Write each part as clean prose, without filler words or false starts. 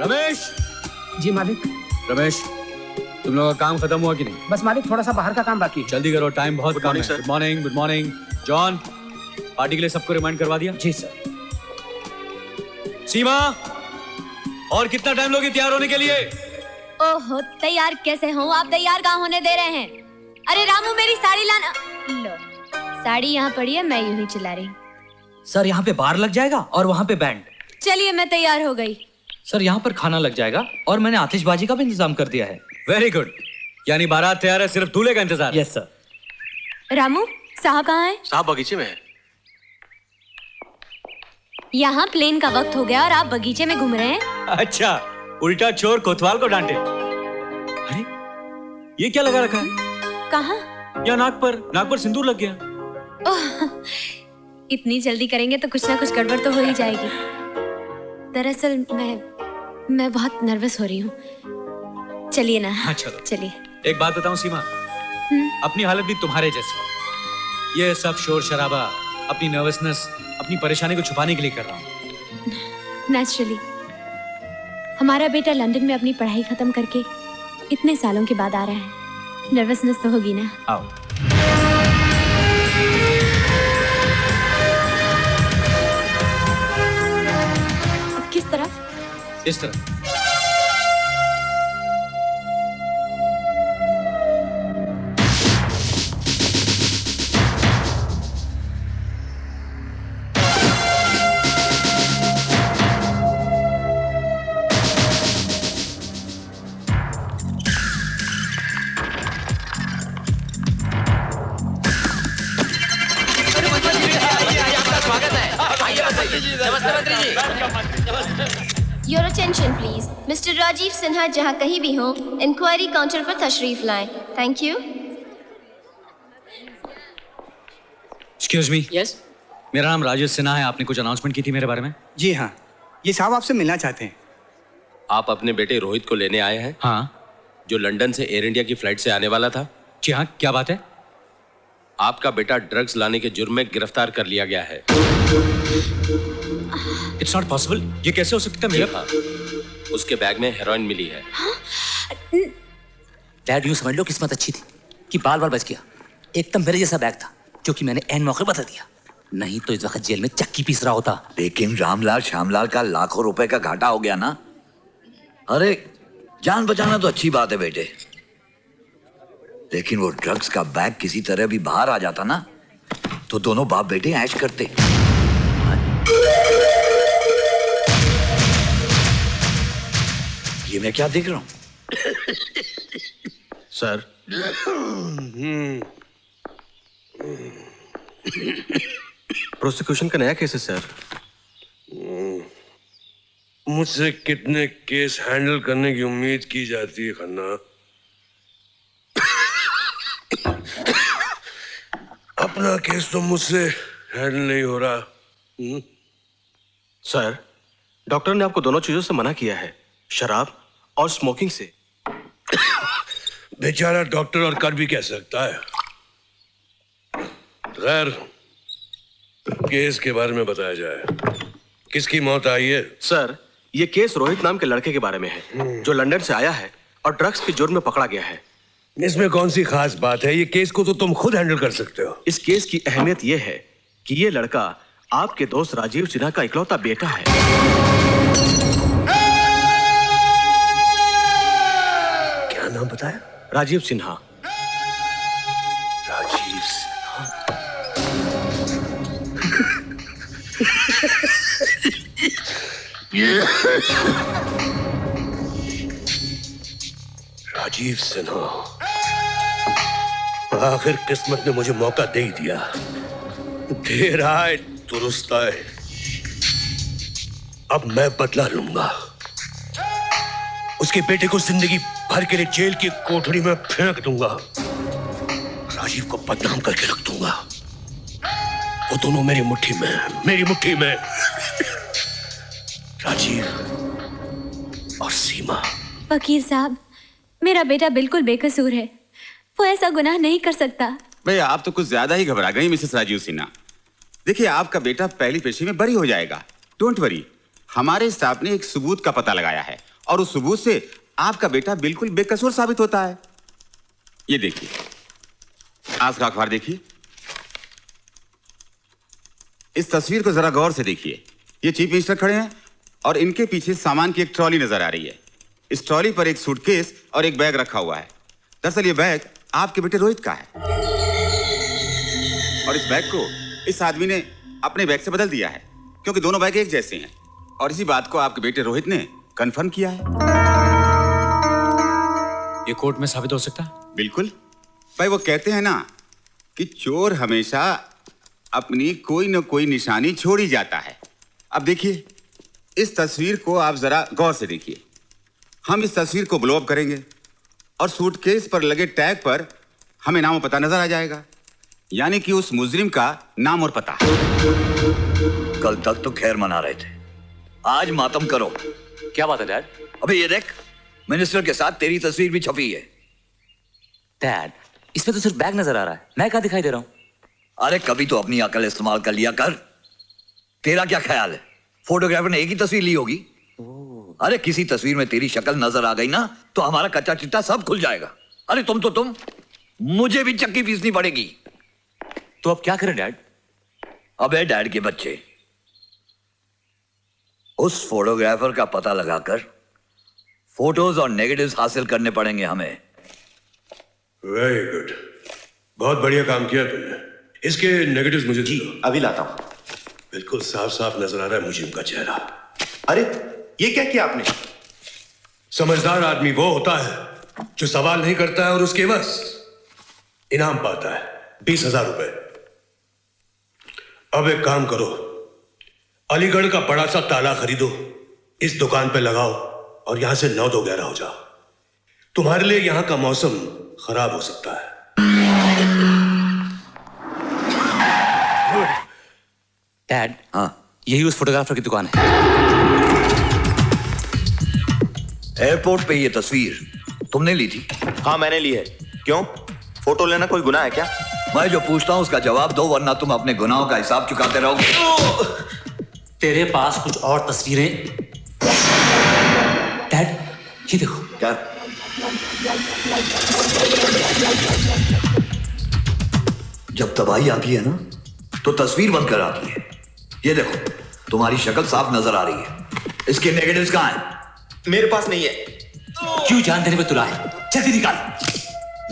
रमेश। जी मालिक। रमेश, तुम लोगों का काम खत्म हुआ कि नहीं? बस मालिक थोड़ा सा बाहर का काम बाकी है। जल्दी करो, टाइम बहुत कम है। Good morning. Good morning. John, party के लिए सबको रिमाइंड करवा दिया? जी सर। सीमा, और कितना टाइम लोगे तैयार होने के लिए? ओहो, तैयार कैसे हो आप? तैयार कहाँ होने दे रहे हैं? अरे रामू, मेरी साड़ी लाना। लो, साड़ी यहाँ पड़ी है, मैं यूं ही चिल्ला रही हूँ। सर यहाँ पे बार लग जाएगा और वहाँ पे बैंड। चलिए, मैं तैयार हो गई। सर यहाँ पर खाना लग जाएगा और मैंने आतिशबाजी का भी इंतजाम कर दिया है। Very good. यानी बारात तैयार है, सिर्फ दूल्हे का इंतजार। Yes sir. रामू, साहब कहाँ है? साहब बगीचे में है। यहाँ प्लेन का वक्त हो गया और आप बगीचे में घूम रहे हैं? अच्छा, उल्टा चोर कोतवाल को डांटे। अरे, ये क्या लगा रखा है? कहाँ? या नाक पर सिंदूर लग गया। ओह, इतनी जल्दी करेंगे तो कुछ ना कुछ गड़बड़ तो हो ही जाएगी। दरअसल मैं बहुत नर्वस हो रही हूँ। चलिए ना। हाँ चलो। चलिए। एक बात बताऊं सीमा, अपनी हालत भी तुम्हारे जैसी। ये सब शोर शराबा अपनी नर्वसनेस, अपनी परेशानी को छुपाने के लिए कर रहा हूँ। नेचुरली। हमारा बेटा लंदन में अपनी पढ़ाई खत्म करके इतने सालों के बाद आ रहा है, नर्वसनेस तो होगी ना। आओ। किस तरफ? इस तरफ। Your attention please. Mr. Rajiv Sinha जहाँ कहीं भी हो, इंक्वायरी काउंटर पर तशरीफ लाएं। Thank you. Excuse me. Yes. मेरा नाम राजेश सिन्हा है। आपने कुछ अनाउंसमेंट की थी मेरे बारे में? जी हाँ, ये साहब आपसे मिलना चाहते हैं। आप अपने बेटे रोहित को लेने आए हैं? हाँ। जो लंदन से एयर इंडिया की फ्लाइट से आने वाला था? जी हाँ, क्या बात है? आपका बेटा ड्रग्स लाने के जुर्म में गिरफ्तार कर लिया गया है। It's not possible. ये कैसे हो सकता है? मेरा उसके बैग में हेरोइन मिली है। डैड, यूं समझ लो किस्मत अच्छी थी कि बाल बाल बच गया। एकदम मेरे जैसा बैग था जो कि मैंने एन मौके बता दिया, नहीं तो इस वक्त जेल में चक्की पीस रहा होता। लेकिन रामलाल श्यामलाल का लाखों रुपए का घाटा हो गया ना। अरे, जान बचाना तो अच्छी बात है बेटे, लेकिन वो ड्रग्स का बैग किसी तरह भी बाहर आ जाता ना तो दोनों बाप बेटे ऐश करते। ये मैं क्या देख रहा हूं? सर, प्रोसिक्यूशन का नया केस है सर। मुझसे कितने केस हैंडल करने की उम्मीद की जाती है खन्ना? अपना केस तो मुझसे हैंडल नहीं हो रहा। सर, डॉक्टर ने आपको दोनों चीजों से मना किया है, शराब और स्मोकिंग से। बेचारा डॉक्टर और कर भी कह सकता है। खैर, केस के बारे में बताया जाए। किसकी मौत आई है? सर, ये केस रोहित नाम के लड़के के बारे में है जो लंदन से आया है और ड्रग्स के जुर्म में पकड़ा गया है। इसमें कौन सी खास बात है? ये केस को तो तुम खुद हैंडल कर सकते हो। इस केस की अहमियत यह है कि ये लड़का आपके दोस्त राजीव सिन्हा का इकलौता बेटा है। क्या नाम बताया? राजीव सिन्हा। राजीव सिन्हा। राजीव सिन्हा, आखिर किस्मत ने मुझे मौका दे ही दिया। देर आए दुरुस्त आए। अब मैं बदला लूंगा। उसके बेटे को जिंदगी भर के लिए जेल की कोठरी में फेंक दूंगा। राजीव को बदनाम करके रख दूंगा। वो दोनों मेरी मुट्ठी में, मेरी मुट्ठी में। राजीव और सीमा। वकील साहब, मेरा बेटा बिल्कुल बेकसूर है। वो ऐसा गुनाह नहीं कर सकता। भैया, आप तो कुछ ज्यादा ही घबरा गई मिसेस राजीव सिन्हा। देखिए, आपका बेटा पहली पेशी में बरी हो जाएगा। डोंट वरी, हमारे स्टाफ ने एक सबूत का पता लगाया है और उस सबूत से आपका बेटा बिल्कुल बेकसूर साबित होता है। ये देखिए, आज का अखबार देखिए, इस तस्वीर को जरा गौर से देखिए। ये चीफ मिनिस्टर खड़े हैं और इनके पीछे सामान की एक ट्रॉली नजर आ रही है। इस ट्रॉली पर एक सूटकेस और एक बैग रखा हुआ है। दरअसल ये बैग आपके बेटे रोहित का है और इस बैग को इस आदमी ने अपने बैग से बदल दिया है, क्योंकि दोनों बैग एक जैसे हैं। और इसी बात को आपके बेटे रोहित ने कंफर्म किया है। ये कोर्ट में साबित हो सकता है? बिल्कुल भाई, वो कहते हैं ना कि चोर हमेशा अपनी कोई न कोई निशानी छोड़ ही जाता है। अब देखिए, इस तस्वीर को आप जरा गौर से देखिए। हम इस तस्वीर को ब्लो अप करेंगे और सूटकेस पर लगे टैग पर हमें नाम और पता नजर आ जाएगा, यानी कि उस मुजरिम का नाम और पता। कल तक तो खैर मना रहे थे, आज मातम करो। क्या बात है डैड? अबे ये देख, मिनिस्टर के साथ तेरी तस्वीर भी छपी है। डैड, इसमें तो सिर्फ बैग नजर आ रहा है, मैं क्या दिखाई दे रहा हूँ? अरे कभी तो अपनी अकल इस्तेमाल कर लिया कर। तेरा क्या ख्याल है, फोटोग्राफर ने एक ही तस्वीर ली होगी? अरे किसी तस्वीर में तेरी शक्ल नजर आ गई ना तो हमारा कच्चा चिट्टा सब खुल जाएगा। अरे तुम मुझे भी चक्की पीसनी पड़ेगी। तो अब क्या करें डैड? अबे डैड के बच्चे, उस फोटोग्राफर का पता लगाकर फोटोज और नेगेटिव्स हासिल करने पड़ेंगे हमें। वेरी गुड, बहुत बढ़िया काम किया तुमने। इसके नेगेटिव्स मुझे जी अभी लाता हूं। बिल्कुल साफ साफ नजर आ रहा है मुझे उनका चेहरा। अरे ये क्या किया आपने? समझदार आदमी वो होता है जो सवाल नहीं करता है और उसके बस इनाम पाता है 20,000 रुपए। अब एक काम करो, अलीगढ़ का बड़ा सा ताला खरीदो, इस दुकान पे लगाओ और यहां से 9-2-11 हो जाओ। तुम्हारे लिए यहां का मौसम खराब हो सकता है। डैड, हाँ, यही उस फोटोग्राफर की दुकान है। एयरपोर्ट पे ये तस्वीर तुमने ली थी? हाँ मैंने ली है। क्यों, फोटो लेना कोई गुनाह है क्या? मैं जो पूछता हूं उसका जवाब दो, वरना तुम अपने गुनाहों का हिसाब चुकाते रहोगे। तेरे पास कुछ और तस्वीरें? डैड, ये देखो। क्या? जब तबाही आती है ना तो तस्वीर बंद कर आती है। ये देखो, तुम्हारी शक्ल साफ नजर आ रही है। इसके नेगेटिव्स कहां हैं? मेरे पास नहीं है। क्यों जान देने में तुला है? जल्दी निकाल।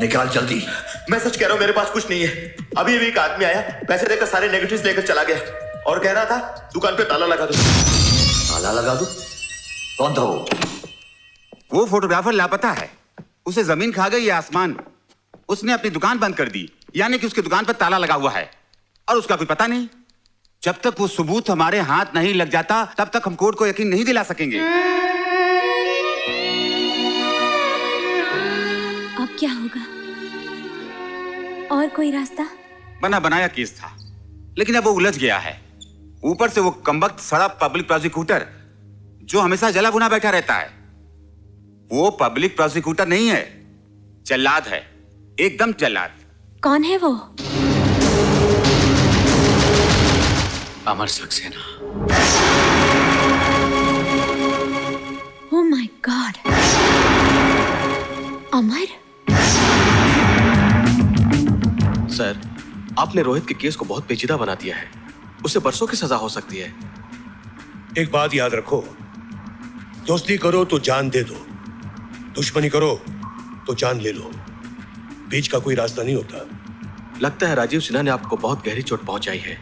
निकाल जल्दी। मैं सच कह रहा हूं, मेरे पास कुछ नहीं है। अभी एक आदमी आया, पैसे देकर सारे नेगेटिव्स लेकर चला गया और कह रहा था दुकान पे ताला लगा दो। ताला लगा दो? कौन था वो? वो फोटोग्राफर लापता है। उसे जमीन खा गई, ये आसमान। उसने अपनी दुकान बंद कर दी, यानी कि उसकी दुकान पर ताला लगा हुआ है और उसका कोई पता नहीं। जब तक वो सबूत हमारे हाथ नहीं लग जाता तब तक हम कोर्ट को यकीन नहीं दिला सकेंगे। अब क्या होगा? और कोई रास्ता? बना बनाया केस था, लेकिन अब वो उलझ गया है। ऊपर से वो कमबख्त सड़ा पब्लिक प्रोसिक्यूटर जो हमेशा जला भुना बैठा रहता है। वो पब्लिक प्रोसिक्यूटर नहीं है, जल्लाद है, एकदम जल्लाद। कौन है वो? Amar Saxena. Oh my God, Amar? Sir, आपने रोहित के केस को बहुत पेचीदा बना दिया है। उसे बरसों की सजा हो सकती है। एक बात याद रखो, दोस्ती करो तो जान दे दो, दुश्मनी करो तो जान ले लो। बीच का कोई रास्ता नहीं होता। लगता है राजीव सिन्हा ने आपको बहुत गहरी चोट पहुंचाई है।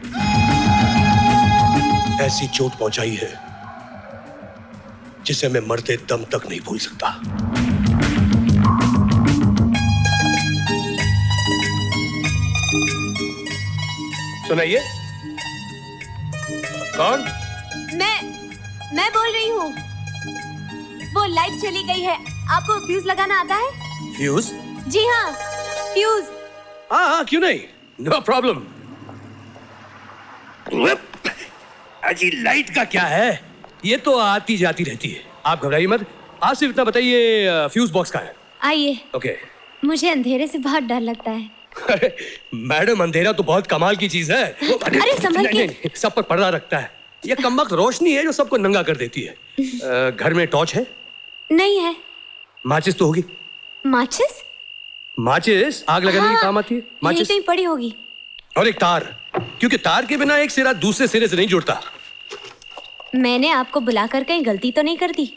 ऐसी चोट पहुंचाई है जिसे मैं मरते दम तक नहीं भूल सकता। सुनाइए। कौन? मैं बोल रही हूँ। वो लाइट चली गई है, आपको फ्यूज लगाना आता है? फ्यूज? जी हाँ, फ्यूज। हाँ, क्यों नहीं, नो प्रॉब्लम। अजी लाइट का क्या है, ये तो आती जाती रहती है, आप घबराइए मत। आप सिर्फ इतना बताइए फ्यूज बॉक्स का है। आइए। ओके। मुझे अंधेरे से बहुत डर लगता है। अरे मैडम, अंधेरा तो बहुत कमाल की चीज है। अरे संभल के। नहीं, सब पर पर्दा रखता है। ये कमबख्त रोशनी है जो सबको नंगा कर देती है। घर में टॉर्च है? नहीं है। माचिस तो होगी। माचिस? माचिस आग लगाने के काम आती है। यहीं माचिस कहीं पड़ी होगी। और एक तार, क्योंकि तार के बिना एक सिरा दूसरे सिरे से नहीं जुड़ता। मैंने आपको बुलाकर कहीं गलती तो नहीं कर दी?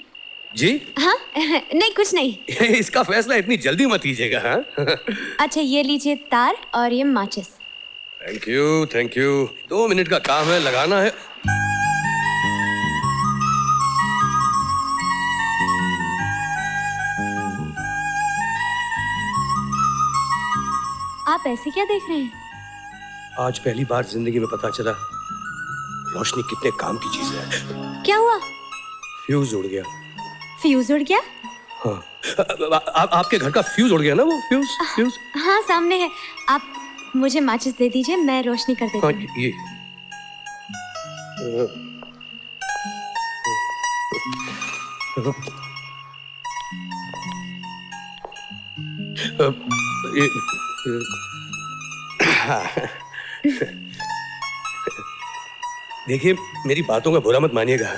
जी हाँ नहीं, कुछ नहीं। इसका फैसला इतनी जल्दी मत कीजिएगा। हाँ अच्छा ये लीजिए तार और ये माचिस। Thank you, thank you. 2 minute का काम है, लगाना है। आप ऐसे क्या देख रहे हैं? आज पहली बार जिंदगी में पता चला रोशनी कितने काम की चीज है। क्या हुआ? फ्यूज उड़ गया। फ्यूज उड़ गया? हाँ आपके घर का फ्यूज उड़ गया ना, वो फ्यूज। हाँ सामने है। आप मुझे माचिस दे दीजिए, मैं रोशनी कर देती हाँ हूँ। ये देखिए मेरी बातों का बुरा मत मानिएगा,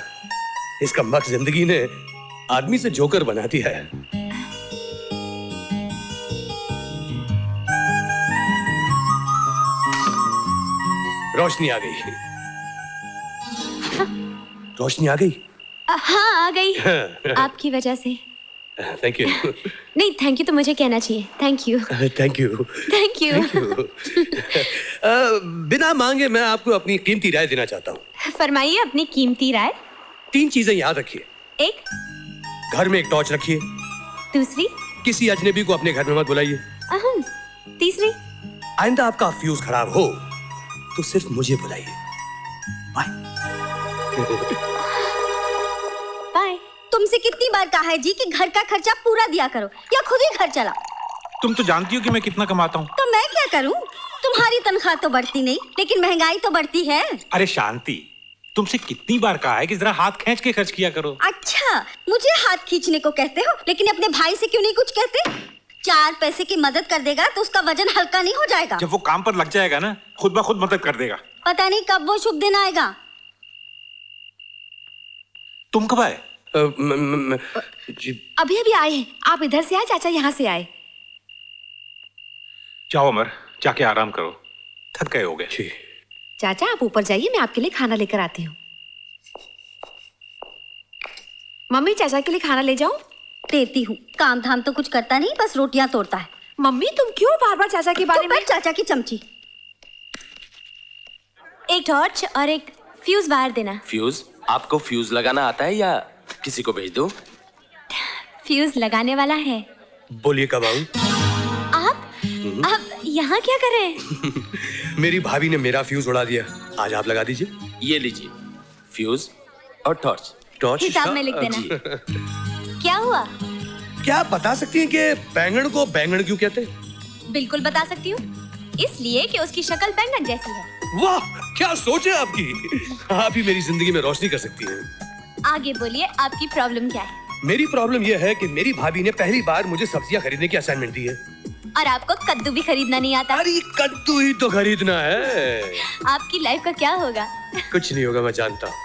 इस कमबख्त जिंदगी ने आदमी से जोकर बना दिया है। रोशनी आ गई। रोशनी आ गई। हाँ आ गई। आपकी वजह से। Thank you. नहीं थैंक यू तो मुझे कहना चाहिए। Thank you. Thank you. Thank you. बिना मांगे मैं आपको अपनी कीमती राय देना चाहता हूँ। फरमाइए अपनी कीमती राय। 3 चीजें याद रखिए। एक, घर में एक टॉर्च रखिए। दूसरी, किसी अजनबी को अपने घर में मत बुलाइए। तीसरी, आइंदा आपका फ्यूज खराब हो तो सिर्फ मुझे बुलाइए। बाय। बाय। तुमसे कितनी बार कहा है जी कि घर का खर्चा पूरा दिया करो या खुद ही घर चला। तुम तो जानती हो कि मैं कितना कमाता हूँ। तो मैं क्या करूँ? तुम्हारी तनख्वाह तो बढ़ती नहीं, लेकिन महंगाई तो बढ़ती है। अरे शांति, तुमसे कितनी बार कहा है कि जरा हाथ खींच के खर्च किया करो। अच्छा मुझे हाथ खींचने को कहते हो, लेकिन अपने भाई से क्यों नहीं कुछ कहते? 4 पैसे की मदद कर देगा तो उसका वजन हल्का नहीं हो जाएगा। जब वो काम पर लग जाएगा ना, खुद ब खुद मदद कर देगा। पता नहीं कब वो शुभ दिन आएगा। तुम कब आए? अभी अभी आए हैं। आप इधर से आए, चाचा यहाँ से आए। जाओ अमर, जाके आराम करो, थक गए होगे। चाचा आप ऊपर जाइए, मैं आपके लिए खाना लेकर आती हूँ। मम्मी चाचा के लिए खाना ले जाऊं? देती हूँ। काम धाम तो कुछ करता नहीं, बस रोटियां तोड़ता है। मम्मी तुम क्यों बार बार चाचा के बारे में? चाचा की चमची। एक टॉर्च और एक फ्यूज वायर देना। फ्यूज? आपको फ्यूज लगाना आता है या किसी को भेज दूं? फ्यूज लगाने वाला है। बोलिए कब आऊं? आप यहाँ क्या कर रहे हैं? मेरी भाभी ने मेरा फ्यूज उड़ा दिया, आज आप लगा दीजिए। ये लीजिए फ्यूज और टॉर्च। टॉर्च हिसाब में लिख देना। क्या हुआ? क्या आप बता सकती हैं कि बैंगन को बैंगन क्यों कहते हैं? बिल्कुल बता सकती हूँ, इसलिए कि उसकी शक्ल बैंगन जैसी है। वाह क्या सोच है आपकी। आप ही मेरी जिंदगी में रोशनी कर सकती हैं। आगे बोलिए, आपकी प्रॉब्लम क्या है? मेरी प्रॉब्लम यह है कि मेरी भाभी ने पहली बार मुझे सब्जियां खरीदने की असाइनमेंट दी है। और आपको कद्दू भी खरीदना नहीं आता। अरे कद्दू ही तो खरीदना है। आपकी लाइफ का क्या होगा? कुछ नहीं होगा, मैं जानता हूँ।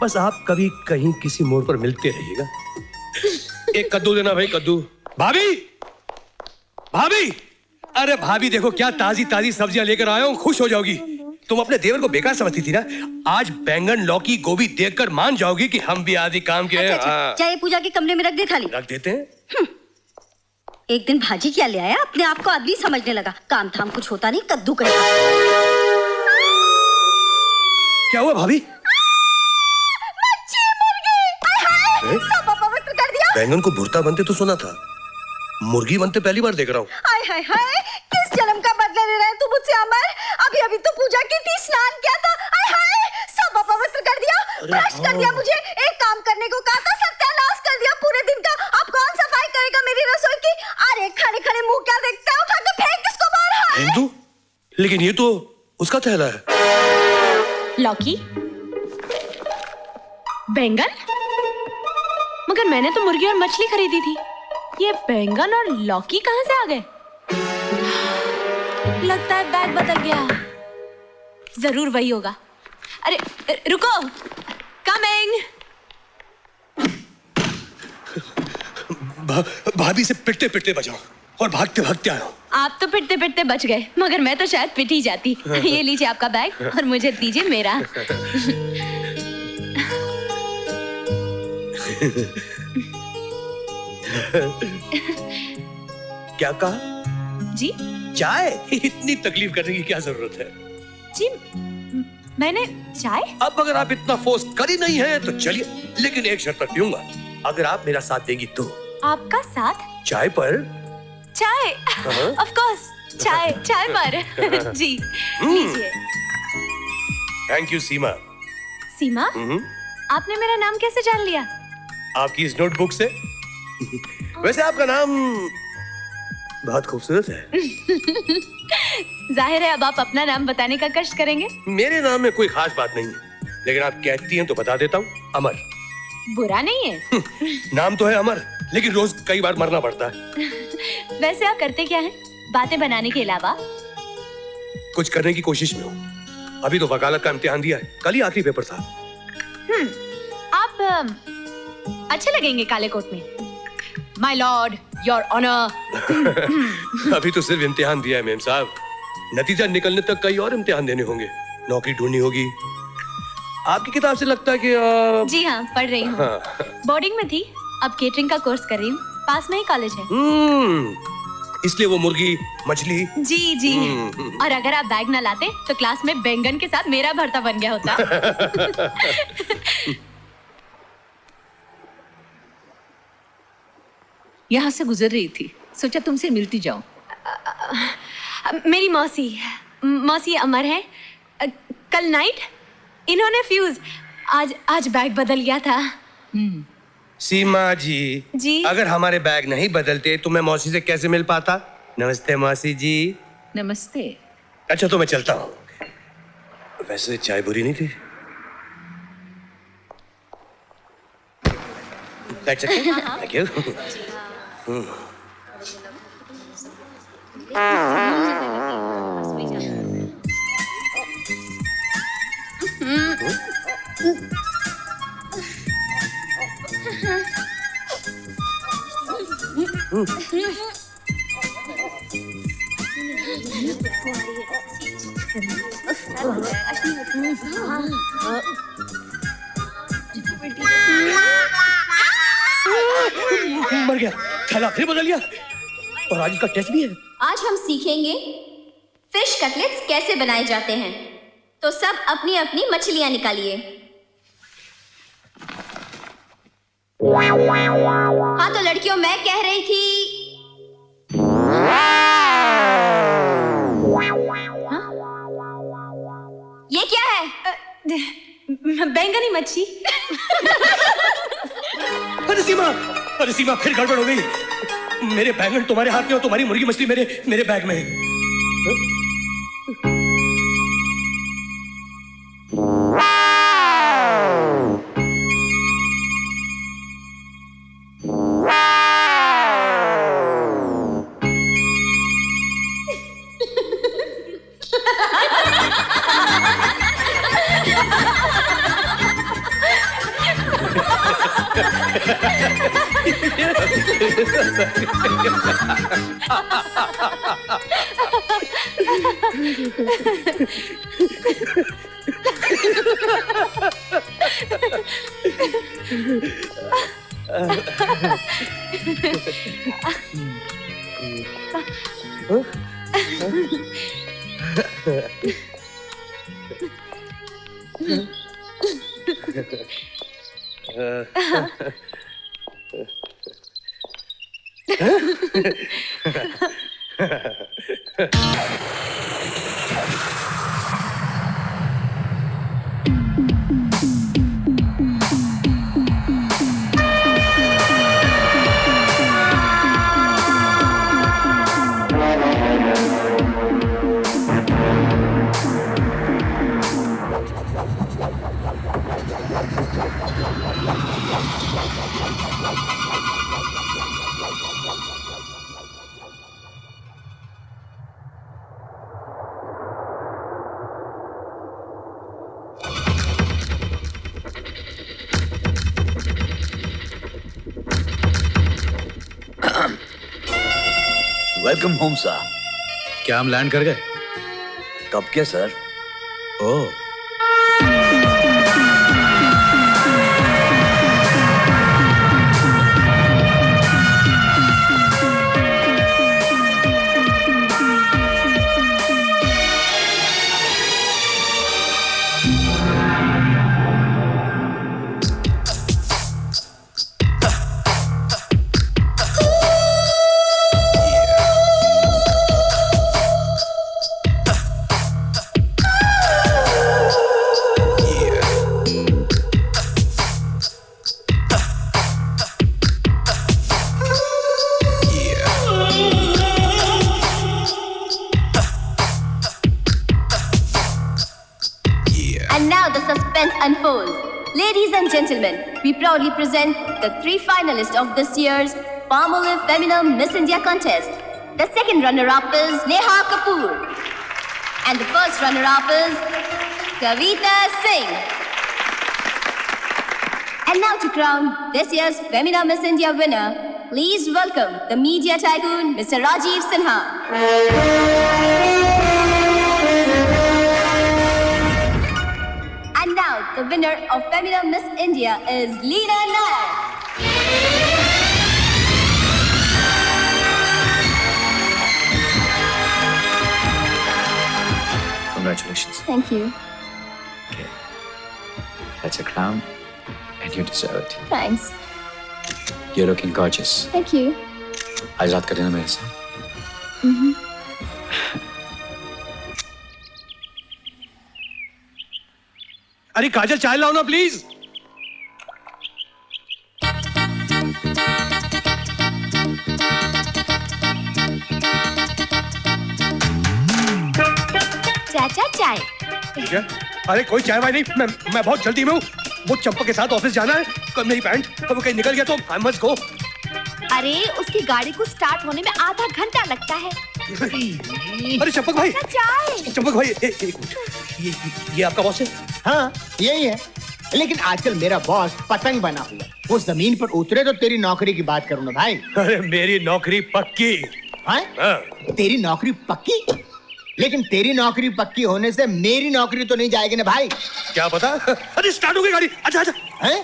बस आप कभी कहीं किसी मोड़ पर मिलते रहिएगा। एक कद्दू देना भाई, कद्दू। भाभी, भाभी, अरे भाभी देखो क्या ताजी ताजी सब्जियां लेकर आया हूँ, खुश हो जाओगी। तुम अपने देवर को बेकार समझती थी ना, आज बैंगन लौकी गोभी देखकर मान जाओगी कि हम भी आदि काम के हैं। अच्छा, चाहे पूजा के कमरे में रख दे थाली। रख देते हैं। एक दिन भाजी क्या ले आया, अपने आप को आदमी समझने लगा। काम धाम कुछ होता नहीं, कद्दू करेगा। क्या हुआ भाभी? बैंगन को भुर्ता बनते तो सुना था, मुर्गी बनते पहली बार देख रहा हूँ। हाय हाय हाय, किस जन्म का बदला ले रहा है तू मुझसे अमर? अभी अभी तो पूजा की थी, स्नान किया था। हाय हाय, सब अपवित्र कर दिया, भ्रष्ट कर दिया मुझे। एक काम करने को कहा था, सत्यानाश कर दिया पूरे दिन का। अब कौन सफाई करेगा मेरी रसोई की? अरे खड़े खड़े मुंह क्या देखता है, उठा के फेंक इसको बाहर। हिंदू? लेकिन ये तो उसका थैला है। लौकी, बैंगन, मगर मैंने तो मुर्गी और मछली खरीदी थी। ये बैंगन और लौकी कहां से आ गए? लगता है बैग बदल गया। जरूर वही होगा। अरे रुको, कमिंग। भाभी से पिटते पिटते बचाओ और भागते भागते आया हूँ। आप तो पिटते पिटते बच गए, मगर मैं तो शायद पिट ही जाती। ये लीजिए आपका बैग और मुझे दीजिए मेरा। क्या कहा? जी चाय? इतनी तकलीफ करने की क्या जरूरत है? जी मैंने चाय? अब अगर आप इतना फोर्स कर ही नहीं है तो चलिए, लेकिन एक शर्त पर पीऊंगा, अगर आप मेरा साथ देंगी तो। आपका साथ? चाय पर? चाय ऑफ कोर्स, चाय चाय पर। जी लीजिए। थैंक यू सीमा। सीमा? आपने मेरा नाम कैसे जान लिया? आपकी इस नोटबुक से। वैसे आपका नाम बहुत खूबसूरत है। जाहिर है अब आप अपना नाम बताने का कष्ट करेंगे। मेरे नाम में कोई खास बात नहीं है, लेकिन आप कहती हैं तो बता देता हूँ, अमर। बुरा नहीं है। नाम तो है अमर, लेकिन रोज कई बार मरना पड़ता है। वैसे आप करते क्या हैं बातें बनाने के अलावा? कुछ करने की कोशिश में हूँ। अभी तो वकालत का इम्तिहान दिया है, कल ही आखिरी पेपर था। आप अच्छे लगेंगे काले कोट में। My lord, your honour. अभी तो सिर्फ इम्तिहान दिया है मेम साहब, नतीजा निकलने तक कई और इम्तिहान देने होंगे, नौकरी ढूंढनी होगी। आपकी किताब से लगता है कि जी हाँ, पढ़ रही हूँ। बोर्डिंग में थी, अब केटरिंग का कोर्स कर रही हूँ, पास में ही कॉलेज है। इसलिए वो मुर्गी मछली। जी जी। और अगर आप बैग ना लाते तो क्लास में बैंगन के साथ मेरा भरता बन गया होता। यहाँ से गुजर रही थी, सोचा तुमसे मिलती जाऊं। मेरी मौसी अमर है। कल नाइट इन्होंने फ्यूज, आज बैग बदल गया था। सीमा जी, अगर हमारे बैग नहीं बदलते तो मैं मौसी से कैसे मिल पाता? नमस्ते मौसी जी। नमस्ते। अच्छा तो मैं चलता हूँ। वैसे चाय बुरी नहीं थी। Thank you. मर गया, थैला फिर बदल गया, और आज का टेस्ट भी है। आज हम सीखेंगे फिश कटलेट्स कैसे बनाए जाते हैं। तो सब अपनी अपनी मछलियां निकालिए। हाँ तो लड़कियों, मैं कह रही थी ये क्या है? बैंगनी मच्छी। अरे सीमा फिर गड़बड़ हो गई। मेरे बैंगन तुम्हारे हाथ में और तुम्हारी मुर्गी मछली मेरे बैग में है। Welcome home sir. क्या हम लैंड कर गए? कब के sir? Oh, And now the suspense unfolds. Ladies and gentlemen, we proudly present the 3 finalists of this year's Palmolive Femina Miss India contest. The second runner-up is Neha Kapoor. And the first runner-up is Kavita Singh. And now to crown this year's Femina Miss India winner, please welcome the media tycoon, Mr. Rajiv Sinha. And now, the winner of Femina Miss India is Leena Nair. congratulations. Thank you. That's a crown, and you deserve it. Thanks. You're looking gorgeous. Thank you. आज रात का dinner मेरे साथ. अरे काजल चाय लाओ ना please. चाचा चाय. ठीक है. अरे कोई चाय वाय नहीं. मैं बहुत जल्दी में हूँ. वो चंपा के साथ ऑफिस जाना है. कल मेरी पैंट अब कहीं निकल गया तो आई मस्ट गो. अरे उसकी गाड़ी को स्टार्ट होने में आधा घंटा लगता है. अरे चंपक भाई. चाय. चंपक भाई एक मिनट. ये आपका बॉस है? हाँ यही है, लेकिन आजकल मेरा बॉस पतंग बना हुआ. वो जमीन पर उतरे तो तेरी नौकरी की बात करूँ ना भाई. अरे मेरी नौकरी पक्की. हाँ? तेरी नौकरी पक्की? लेकिन तेरी नौकरी पक्की होने से मेरी नौकरी तो नहीं जाएगी ना भाई. क्या पता. अरे स्टार्ट हो गई गाड़ी. अच्छा अच्छा. हैं?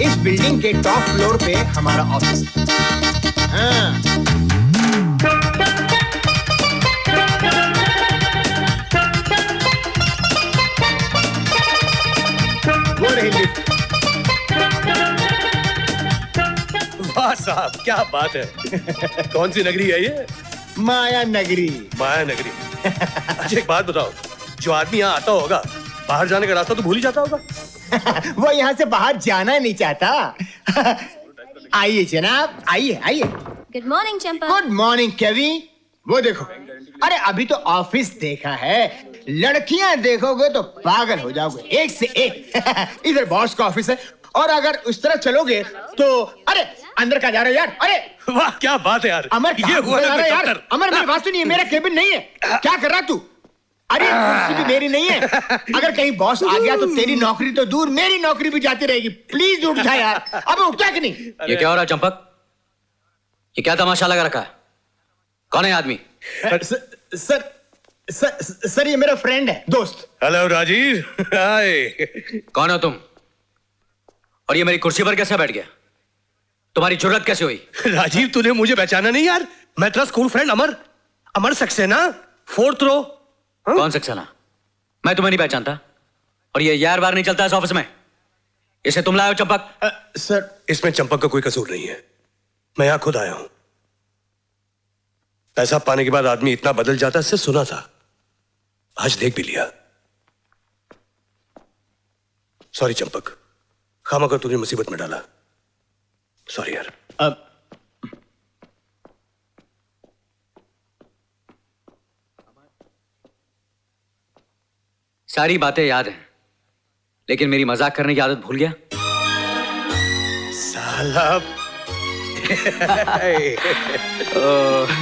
इस बिल्डिंग के टॉप फ्लोर पे हमारा ऑफिस है. हाँ. वो रही लिफ्ट. वाह साहब क्या बात है. कौन सी नगरी है ये? माया नगरी. माया नगरी. अच्छा एक बात बताओ, जो आदमी यहाँ आता होगा बाहर जाने का रास्ता तो भूल ही जाता होगा. वो यहाँ से बाहर जाना नहीं चाहता. आइए जनाब, आइए आइए. गुड मॉर्निंग चंपा. गुड मॉर्निंग केवी. वो देखो, अरे अभी तो ऑफिस देखा है, लड़कियां देखोगे तो पागल हो जाओगे. एक से एक. इधर बॉस का ऑफिस है, और अगर उस तरफ चलोगे तो अरे अंदर का जा रहे हो यार. अरे वाह क्या बात है यार. अमर ये हुआ जा ना रहा है यार. दफ्तर. अमर मेरी बात सुनिए, मेरा केबिन नहीं है. क्या कर रहा तू? अरे कुर्सी भी मेरी नहीं है. अगर कहीं बॉस आ गया तो तेरी नौकरी तो दूर, मेरी नौकरी भी जाती रहेगी. प्लीज उठ जा यार. अब उठता कि नहीं? ये क्या हो रहा है चंपक? ये क्या तमाशा लगा रखा है? कौन है आदमी? सर ये मेरा फ्रेंड है, दोस्त. हेलो राजीव. हाय. कौन हो तुम? और ये मेरी कुर्सी पर कैसे बैठ गया? तुम्हारी जरूरत कैसे हुई? राजीव तूने मुझे पहचाना नहीं यार. मैं तेरा स्कूल फ्रेंड अमर सक्सेना, 4th रो. कौन सक्सेना? मैं तुम्हें नहीं पहचानता. और ये यार बार नहीं चलता इस ऑफिस में. इसे तुम लाए हो चंपक? सर इसमें चंपक का कोई कसूर नहीं है. मैं यहां खुद आया हूं. पैसा पाने के बाद आदमी इतना बदल जाता है, इससे सुना था. आज देख भी लिया. सॉरी चंपक, खामा का तूने मुसीबत में डाला. सॉरी यार. सारी बातें याद हैं, लेकिन मेरी मजाक करने की आदत भूल गया. साला.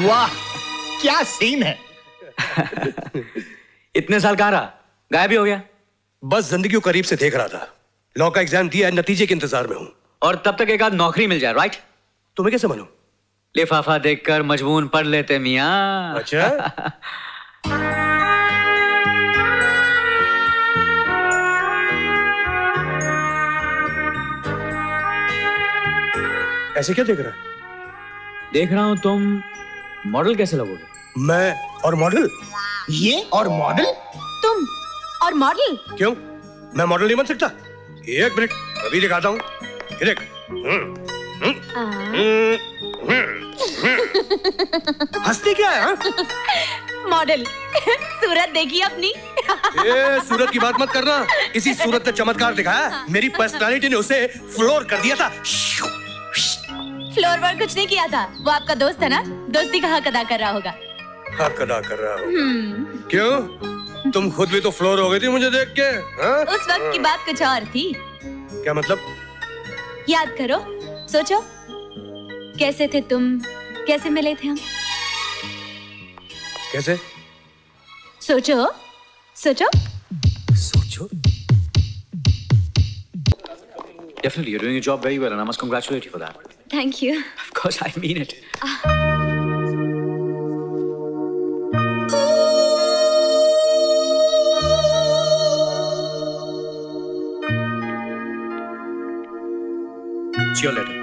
वाह क्या सीन है. इतने साल कहां रहा? गायब ही हो गया. बस जिंदगी को करीब से देख रहा था. लॉ का एग्जाम दिया है, नतीजे के इंतजार में हूं. और तब तक एक आध नौकरी मिल जाए. राइट? तुम्हें कैसे मालूम? लिफाफा देखकर मजबून पढ़ लेते मियाँ। अच्छा। ऐसे क्या देख रहा है? देख रहा हूँ तुम मॉडल कैसे लगोगे। मैं और मॉडल? ये और मॉडल? तुम और मॉडल? क्यों, मैं मॉडल नहीं बन सकता? एक मिनट, अभी दिखाता हूँ। ये देख। हंसती क्या है? हाँ? मॉडल सूरत देखी अपनी? ये सूरत की बात मत करना। इसी सूरत ने चमत्कार दिखाया। मेरी पर्सनालिटी ने उसे फ्लोर कर दिया था। फ्लोर पर कुछ नहीं किया था, वो आपका दोस्त है ना, दोस्ती का हक अदा कर रहा होगा। हक अदा कर रहा हो? क्यों, तुम खुद भी तो फ्लोर हो गई थी मुझे देख के। हाँ? उस वक्त की बात कुछ और थी। क्या मतलब? याद करो, सोचो, कैसे थे तुम, कैसे मिले थे हम? कैसे? सोचो सोचो। सोचो। Definitely, you're doing your job very well, and I must congratulate you for that. Thank you. Of course, I mean it. It's your letter.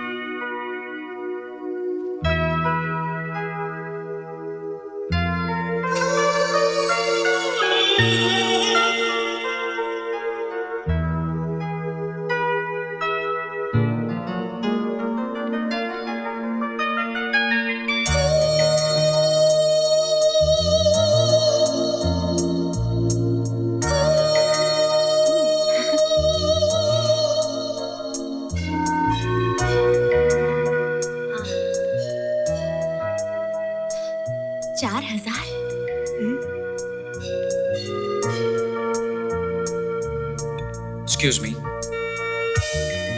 Excuse me.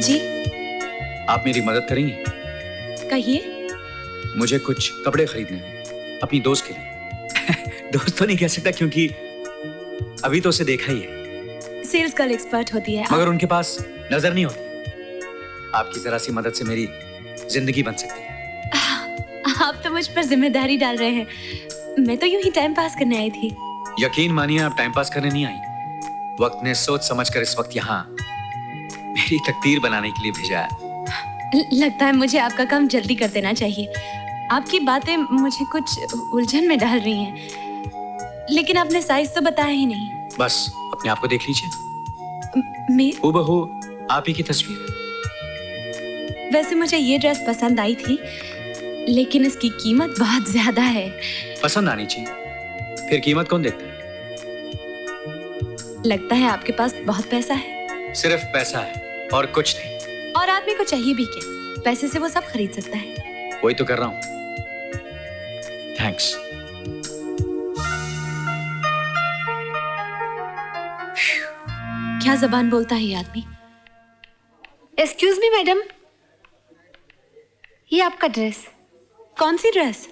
जी आप मेरी मदद करेंगी? कहिए। मुझे कुछ कपड़े खरीदने हैं अपनी दोस्त के लिए। दोस्त तो नहीं कह सकता क्योंकि अभी तो उसे देखा ही है। सेल्स गर्ल एक्सपर्ट होती है। मगर उनके पास नजर नहीं होती। आपकी जरा सी मदद से मेरी जिंदगी बन सकती है। आप तो मुझ पर जिम्मेदारी डाल रहे हैं। मैं तो यूं ही टाइम पास करने आई थी। यकीन मानिए, आप टाइम पास करने नहीं आई। वक्त ने सोच समझकर इस वक्त यहाँ मेरी तकदीर बनाने के लिए भेजा है। लगता है मुझे आपका काम जल्दी कर देना चाहिए। आपकी बातें मुझे कुछ उलझन में डाल रही हैं। लेकिन आपने साइज तो बताया ही नहीं। बस अपने आप को देख लीजिए। मैं हूबहू आप ही की तस्वीर। वैसे मुझे ये ड्रेस पसंद आई थी, लेकिन इसकी कीमत बहुत ज्यादा है। पसंद आनी चाहिए, फिर कीमत कौन देखता है? लगता है आपके पास बहुत पैसा है। सिर्फ पैसा है और कुछ नहीं। और आदमी को चाहिए भी क्या? पैसे से वो सब खरीद सकता है। वही तो कर रहा हूँ। थैंक्स। क्या जबान बोलता है ये आदमी। एक्सक्यूज मी मैडम, ये आपका ड्रेस। कौन सी ड्रेस?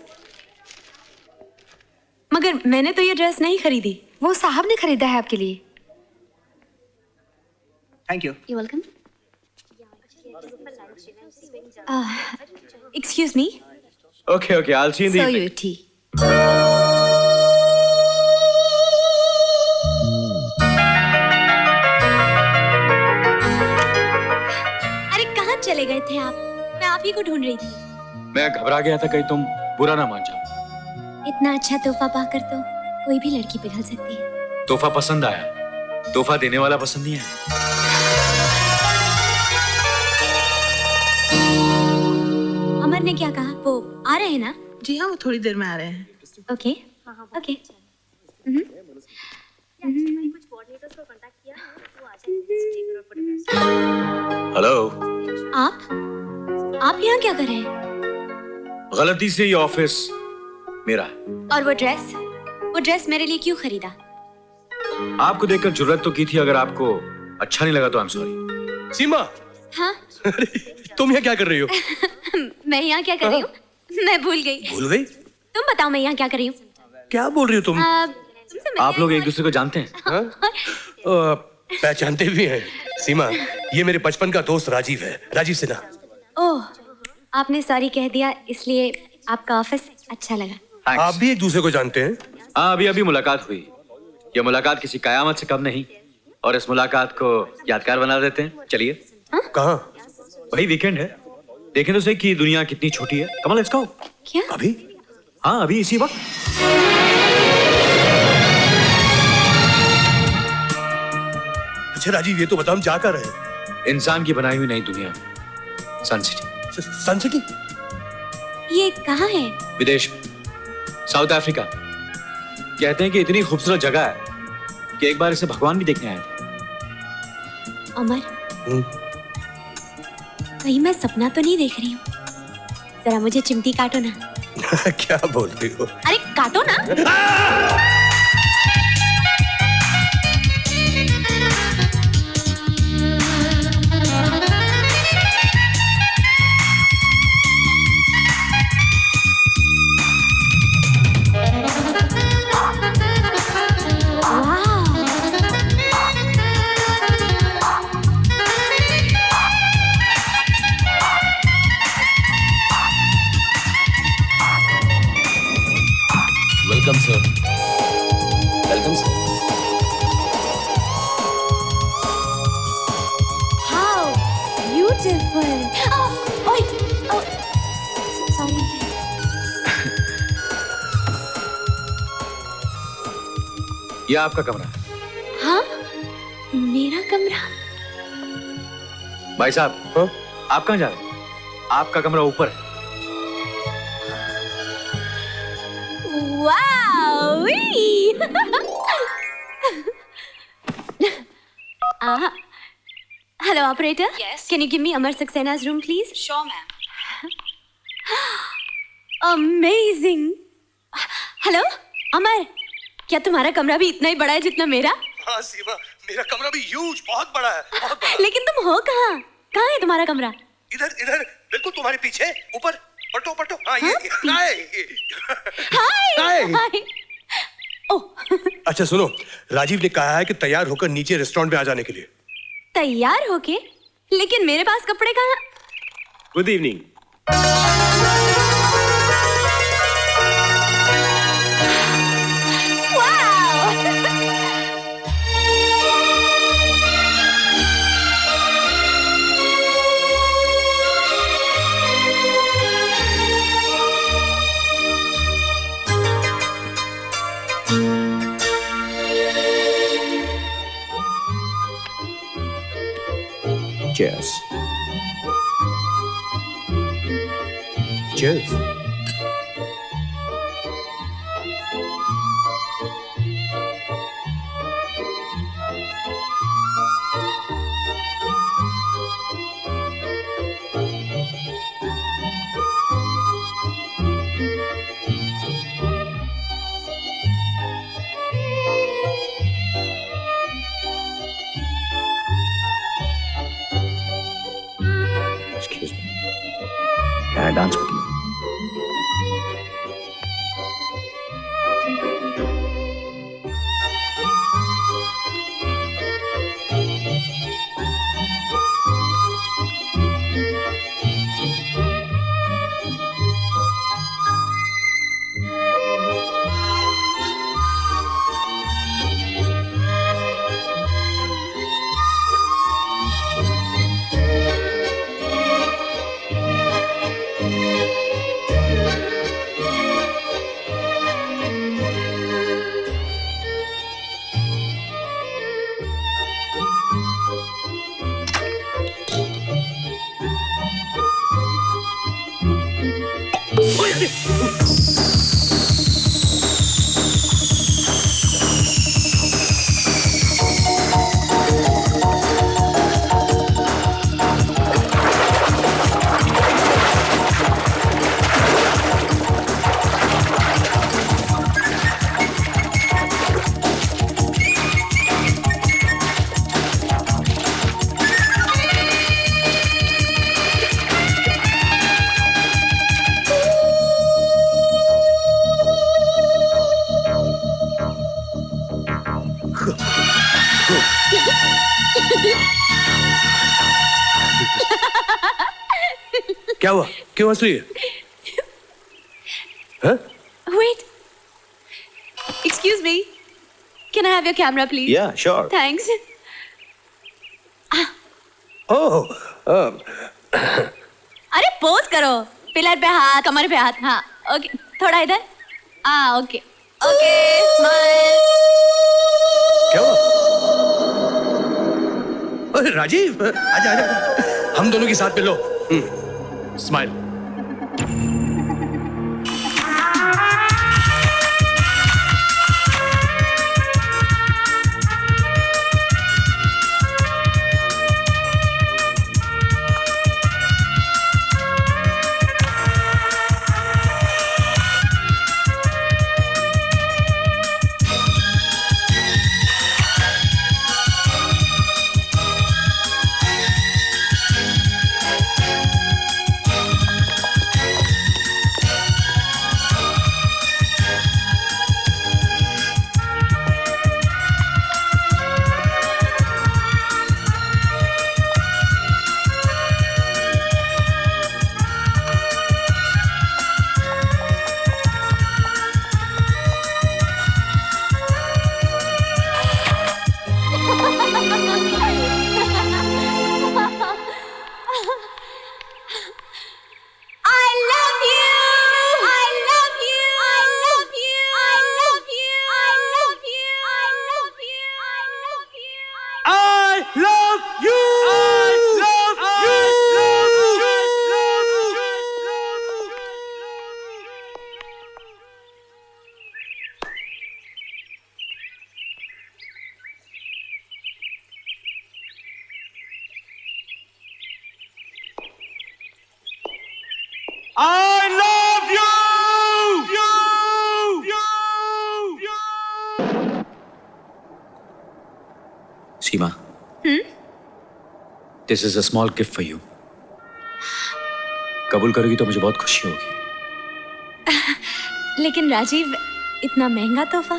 मगर मैंने तो ये ड्रेस नहीं खरीदी। वो साहब ने खरीदा है आपके लिए। Thank you. You welcome. Excuse me. Okay, okay, I'll see you in the So evening. you tea. अरे कहाँ चले गए थे आप? मैं आप ही को ढूंढ रही थी। मैं घबरा गया था कहीं तुम बुरा ना मान जाओ। इतना अच्छा तोहफा पाकर तो कोई भी लड़की पिघल सकती है। तोहफा पसंद आया, तोहफा देने वाला पसंद नहीं आया। अमर ने क्या कहा? वो आ रहे हैं ना? जी हाँ, वो थोड़ी देर में आ रहे हैं। Okay okay. हेलो। आप यहाँ क्या कर रहे हैं? गलती से ये ऑफिस मेरा है। और वो ड्रेस मेरे लिए क्यों खरीदा? आपको देखकर जुर्रत तो की थी, अगर आपको अच्छा नहीं लगा तो आई एम सॉरी। सीमा, हाँ? तुम यहाँ क्या कर रही हो? मैं यहाँ क्या कर रही हूँ? मैं भूल गई। भूल गई? तुम बताओ मैं यहाँ क्या कर रही हूँ? क्या बोल रही हो तुम? तुमसे मिलने आप लोग आई एक दूसरे को जानते हैं? हाँ? पहचानते भी हैं। सीमा, ये मेरे बचपन का दोस्त राजीव है, राजीव सिन्हा। ओह, आपने सॉरी कह दिया इसलिए आपका ऑफिस अच्छा लगा। आप भी एक दूसरे को जानते हैं? हाँ, अभी अभी मुलाकात हुई। ये मुलाकात किसी कयामत से कम नहीं, और इस मुलाकात को यादगार बना देते हैं। चलिए। कहाँ? वही वीकेंड है, देखें तो सही कि दुनिया कितनी छोटी है। कमल, लेट्स गो। क्या? अभी? हाँ, अभी इसी वक्त। अच्छा राजीव, ये तो बता, हम जा कर रहे हैं? इंसान की बनाई हुई नई दुनिया, सन सिटी। सन सिटी? ये कहाँ है? विदेश में, साउथ अफ्रीका। कहते हैं कि इतनी खूबसूरत जगह है कि एक बार इसे भगवान भी देखने आए थे। अमर, कहीं मैं सपना तो नहीं देख रही हूँ? जरा मुझे चिमटी काटो ना। क्या बोल रही हो? अरे काटो ना। Welcome sir. Welcome sir. How beautiful. Oh, oi. Oh, sorry. ये आपका कमरा है। हाँ? मेरा कमरा? भाई साहब, आप कहाँ जा रहे हैं? आपका कमरा ऊपर है। Wow! Hello, operator. Yes. Can you give me Amar Saxena's room, please? Sure, ma'am. Amazing. Hello, Amar. क्या तुम्हारा कमरा भी इतना ही बड़ा है जितना मेरा? हाँ सीमा, मेरा कमरा भी ह्यूज, बहुत बड़ा है, बहुत बड़ा। लेकिन तुम हो कहाँ? कहाँ है तुम्हारा कमरा? इधर इधर, बिल्कुल तुम्हारे पीछे, ऊपर। पलटो पलटो। हाँ, ये। हाय। हाय। ओह। अच्छा सुनो, राजीव ने कहा है कि तैयार होकर नीचे रेस्टोरेंट में आ जाने के लिए। तैयार होके? लेकिन मेरे पास कपड़े कहाँ? Good evening. Cheers. Cheers. Excuse me. Can I dance with you? क्या हुआ? क्यों हंस रही है? हाँ? Wait. Excuse me. Can I have your camera, please? Yeah, sure. Thanks. ओह, अरे पोज करो, पिलर पे हाथ, कमर पे हाथ. हाँ, ओके. थोड़ा इधर. ओके. ओके. स्माइल. क्या हुआ? अरे राजीव, आजा आजा, हम दोनों की साथ में लो. Smile. Seema, this is a small gift for you. कबूल करोगी तो मुझे बहुत खुशी होगी. लेकिन राजीव, इतना महंगा तोहफा.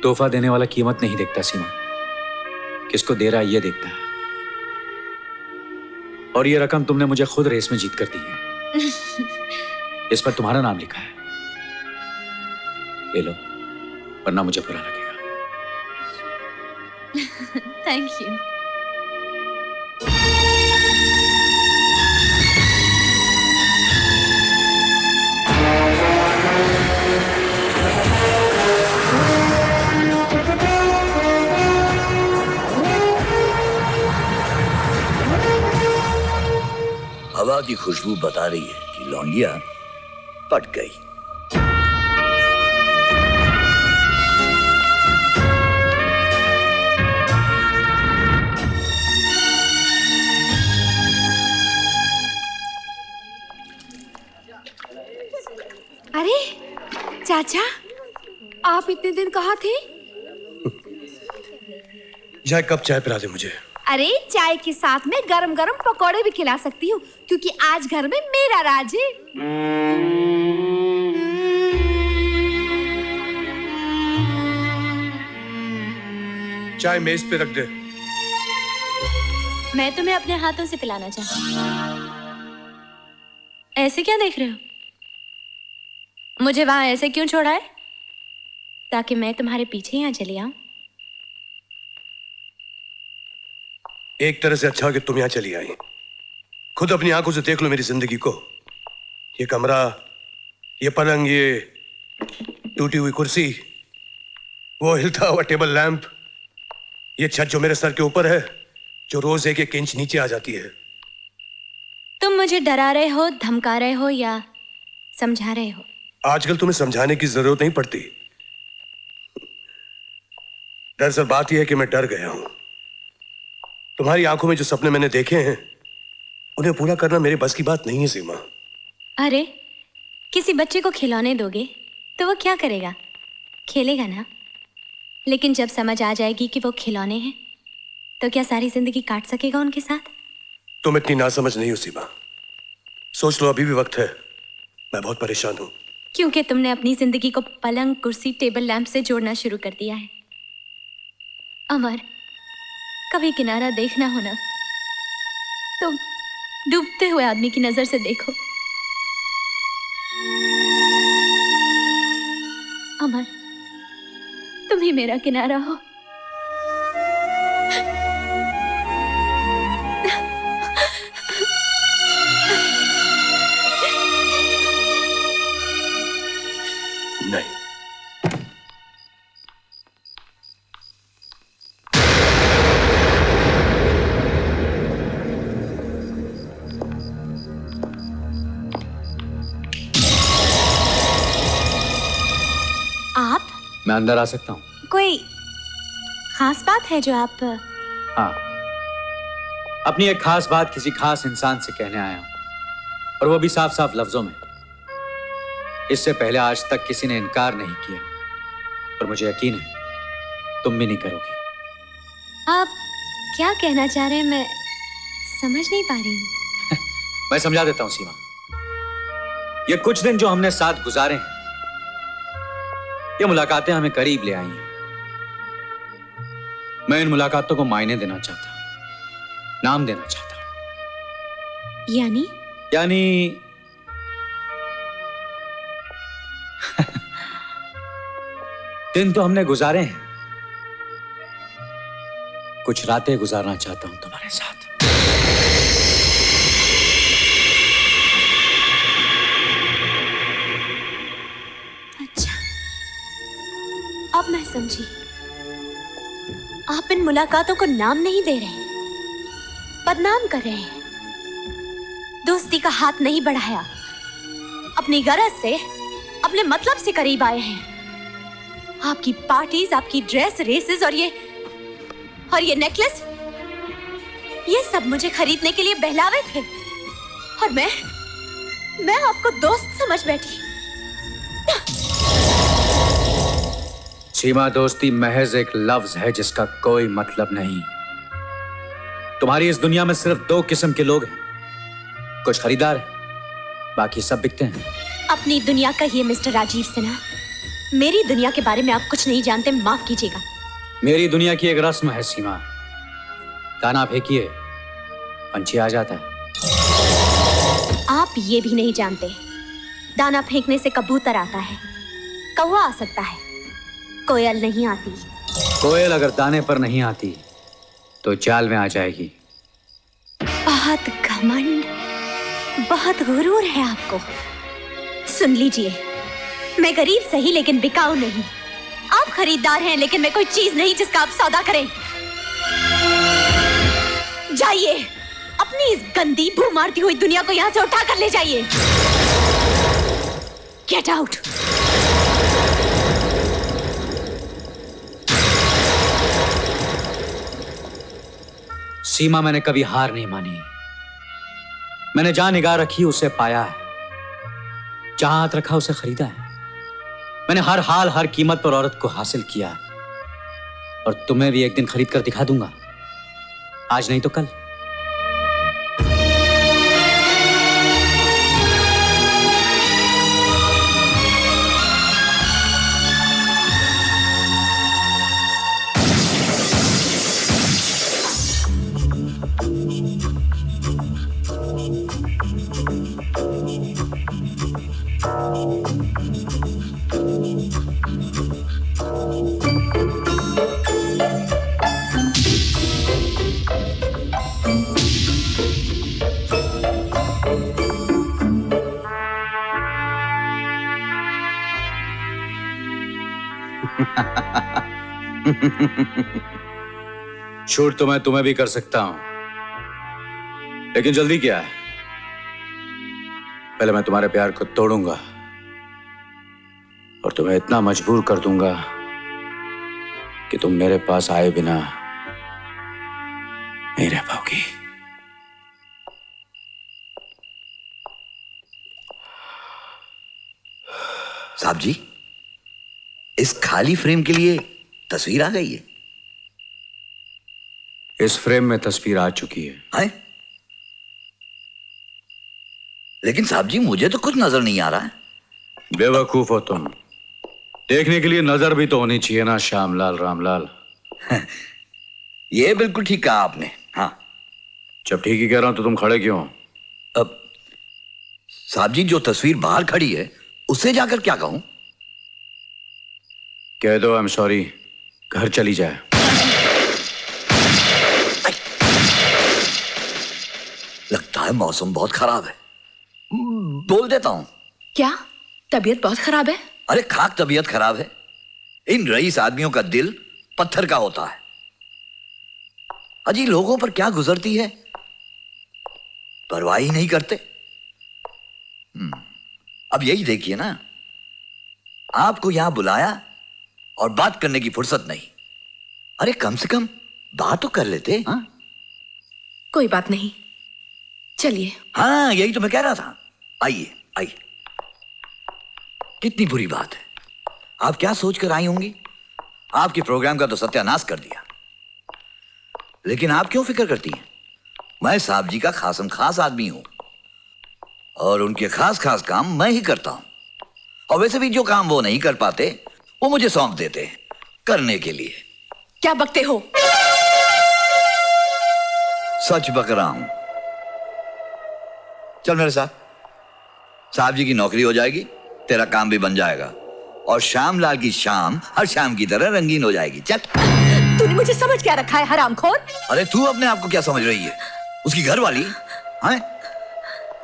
तोहफा देने वाला कीमत नहीं देखता सीमा, किसको दे रहा है ये देखता है. और ये रकम तुमने मुझे खुद रेस में जीत कर दी है. इस पर तुम्हारा नाम लिखा है. ले लो, वरना मुझे बुरा लगेगा. Thank you. हवा की खुशबू बता रही है कि लौंडिया पट गई. अरे चाचा, आप इतने दिन कहाँ थे? जाए कप चाय पिला दे मुझे. अरे चाय के साथ में गरम गरम पकौड़े भी खिला सकती हूँ, क्योंकि आज घर में मेरा राज है. चाय मेज पे रख दे. मैं तुम्हें अपने हाथों से पिलाना चाहती हूँ. ऐसे क्या देख रहे हो? मुझे वहां ऐसे क्यों छोड़ा है? ताकि मैं तुम्हारे पीछे यहाँ चली आऊं. एक तरह से अच्छा कि तुम यहां चली आई. खुद अपनी आंखों से देख लो मेरी जिंदगी को. ये कमरा, ये पलंग, ये टूटी हुई कुर्सी, वो हिलता हुआ टेबल लैंप, ये छत जो मेरे सर के ऊपर है, जो रोज एक एक इंच नीचे आ जाती है. तुम मुझे डरा रहे हो, धमका रहे हो या समझा रहे हो? आजकल तुम्हें समझाने की जरूरत नहीं पड़ती. दरअसल बात यह है कि मैं डर गया हूं. तुम्हारी आंखों में जो सपने मैंने देखे हैं, उन्हें पूरा करना मेरे बस की बात नहीं है सीमा. अरे, किसी बच्चे को खिलौने दोगे तो वो क्या करेगा? खेलेगा ना. लेकिन जब समझ आ जाएगी कि वो खिलौने हैं, तो क्या सारी जिंदगी काट सकेगा उनके साथ? तुम इतनी नासमझ नहीं हो सीमा. सोच लो, अभी भी वक्त है. मैं बहुत परेशान हूं. क्योंकि तुमने अपनी जिंदगी को पलंग, कुर्सी, टेबल लैंप से जोड़ना शुरू कर दिया है. अमर, कभी किनारा देखना हो ना, तो डूबते हुए आदमी की नजर से देखो. अमर, तुम ही मेरा किनारा हो। नहीं, आप? मैं अंदर आ सकता हूँ? कोई खास बात है जो आप? हाँ, अपनी एक खास बात किसी खास इंसान से कहने आया हूँ, और वो भी साफ साफ लफ्जों में। इससे पहले आज तक किसी ने इनकार नहीं किया, और मुझे यकीन है तुम भी नहीं करोगी। आप क्या कहना चाह रहे हैं, मैं समझ नहीं पा रही हूँ। मैं समझा देता हूँ सीमा। ये कुछ दिन जो हमने साथ गुजारे हैं, ये मुलाकातें हमें करीब ले आई हैं। मैं इन मुलाकातों को मायने देना चाहता हूं, नाम देना चाहता हूं। यानी दिन तो हमने गुजारे हैं, कुछ रातें गुजारना चाहता हूं तुम्हारे साथ। अच्छा, अब मैं समझी। आप इन मुलाकातों को नाम नहीं दे रहे हैं, बदनाम कर रहे हैं। दोस्ती का हाथ नहीं बढ़ाया, अपनी गरज से, अपने मतलब से करीब आए हैं। आपकी पार्टीज, आपकी ड्रेस, रेसेस और ये नेकलेस, ये सब मुझे खरीदने के लिए बहलावे थे, और मैं आपको दोस्त समझ बैठी। सीमा, दोस्ती महज एक लफ्ज है जिसका कोई मतलब नहीं। तुम्हारी इस दुनिया में सिर्फ दो किस्म के लोग हैं, कुछ खरीदार हैं, बाकी सब बिकते हैं। अपनी दुनिया कहिए मिस्टर राजीव सिन्हा, मेरी दुनिया के बारे में आप कुछ नहीं जानते, माफ कीजिएगा। मेरी दुनिया की एक रस्म है सीमा, दाना फेंकिए पंछी आ जाता है। आप ये भी नहीं जानते, दाना फेंकने से कबूतर आता है, कौवा आ सकता है, कोयल नहीं आती। कोयल अगर दाने पर नहीं आती तो जाल में आ जाएगी। बहुत घमंड, बहुत गुरूर है आपको। सुन लीजिए, मैं गरीब सही लेकिन बिकाऊ नहीं। आप खरीदार हैं लेकिन मैं कोई चीज नहीं जिसका आप सौदा करें। जाइए, अपनी इस गंदी भू मारती हुई दुनिया को यहां से उठा कर ले जाइए। Get out. सीमा, मैंने कभी हार नहीं मानी। मैंने जहां निगाह रखी उसे पाया है, जहां हाथ रखा उसे खरीदा है। मैंने हर हाल हर कीमत पर औरत को हासिल किया, और तुम्हें भी एक दिन खरीद कर दिखा दूंगा, आज नहीं तो कल। छूट तो मैं तुम्हें भी कर सकता हूं, लेकिन जल्दी क्या है? पहले मैं तुम्हारे प्यार को तोड़ूंगा और तुम्हें इतना मजबूर कर दूंगा कि तुम मेरे पास आए बिना नहीं रह पाओगी। साहब जी, इस खाली फ्रेम के लिए तस्वीर आ गई है। इस फ्रेम में तस्वीर आ चुकी है। लेकिन साहब जी, मुझे तो कुछ नजर नहीं आ रहा है। बेवकूफ हो तुम, देखने के लिए नजर भी तो होनी चाहिए ना श्यामलाल रामलाल। ये बिल्कुल ठीक कहा आपने। हाँ, जब ठीक ही कह रहा हूं तो तुम खड़े क्यों? अब साहब जी, जो तस्वीर बाहर खड़ी है उससे जाकर क्या कहूं? कह दो आई एम सॉरी, घर चली जाए। लगता है मौसम बहुत खराब है, बोल देता हूं। क्या तबीयत बहुत खराब है? अरे खाक तबीयत खराब है। इन रईस आदमियों का दिल पत्थर का होता है। अजी लोगों पर क्या गुजरती है, परवाह ही नहीं करते। अब यही देखिए ना, आपको यहां बुलाया और बात करने की फुर्सत नहीं। अरे कम से कम बात तो कर लेते। हाँ कोई बात नहीं, चलिए। हाँ यही तो मैं कह रहा था। आइए आइए। कितनी बुरी बात है, आप क्या सोचकर आई होंगी? आपके प्रोग्राम का तो सत्यानाश कर दिया। लेकिन आप क्यों फिक्र करती हैं? मैं साहब जी का खासम खास आदमी हूं और उनके खास खास काम मैं ही करता हूं। और वैसे भी जो काम वो नहीं कर पाते वो मुझे सौंप देते हैं करने के लिए। क्या बकते हो? सच बक रहा हूं। चल मेरे साथ, साहब जी की नौकरी हो जाएगी, तेरा काम भी बन जाएगा और श्यामलाल की शाम हर शाम की तरह रंगीन हो जाएगी। चल। तूने मुझे समझ क्या रखा है हरामखोर? अरे तू अपने आप को क्या समझ रही है? उसकी घर वाली है,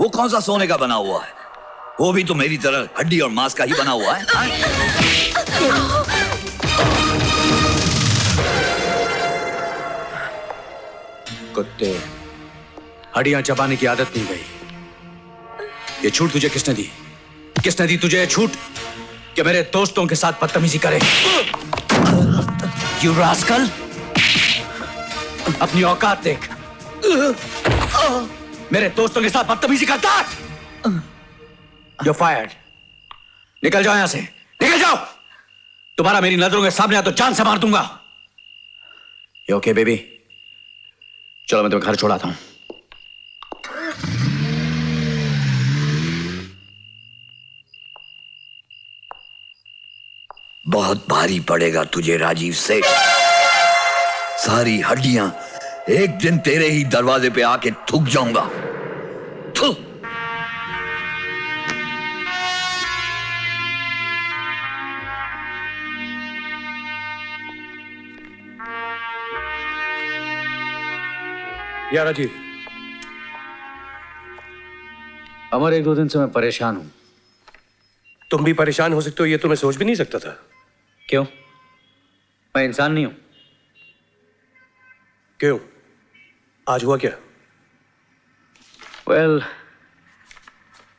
वो कौन सा सोने का बना हुआ है? वो भी तो मेरी तरह हड्डी और मांस का ही बना हुआ है। कुत्ते, हड्डियां चबाने की आदत नहीं गई। ये छूट तुझे किसने दी? किसने दी तुझे ये छूट कि मेरे दोस्तों के साथ बदतमीजी करे? यू रास्कल, अपनी औकात देख। मेरे दोस्तों के साथ बदतमीजी करता है? You're fired। निकल जाओ यहां से, निकल जाओ। तुम्हारा मेरी नजरों के सामने आ तो जान से मार दूंगा। You okay, baby? चलो मैं तुम्हें घर छोड़ाता हूं। बहुत भारी पड़ेगा तुझे राजीव सेठ। सारी हड्डियां एक दिन तेरे ही दरवाजे पे आके थूक जाऊंगा। थू। या राजीव, अमर, एक दो दिन से मैं परेशान हूं। तुम भी परेशान हो सकते हो ये तो मैं सोच भी नहीं सकता था। क्यों? मैं इंसान नहीं हूं? क्यों, आज हुआ क्या? Well,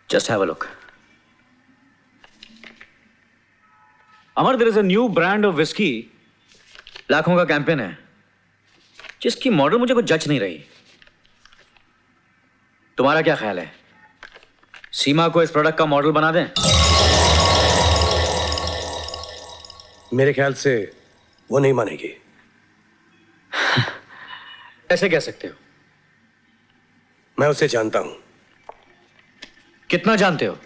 just have a look. Amar, there is a new brand of whiskey, लाखों का कैंपेन है, जिसकी मॉडल मुझे कुछ जच नहीं रही। तुम्हारा क्या ख्याल है? सीमा को इस प्रोडक्ट का मॉडल बना दें? मेरे ख्याल से वो नहीं मानेगी। ऐसे कह सकते हो? मैं उसे जानता हूं। कितना जानते हो?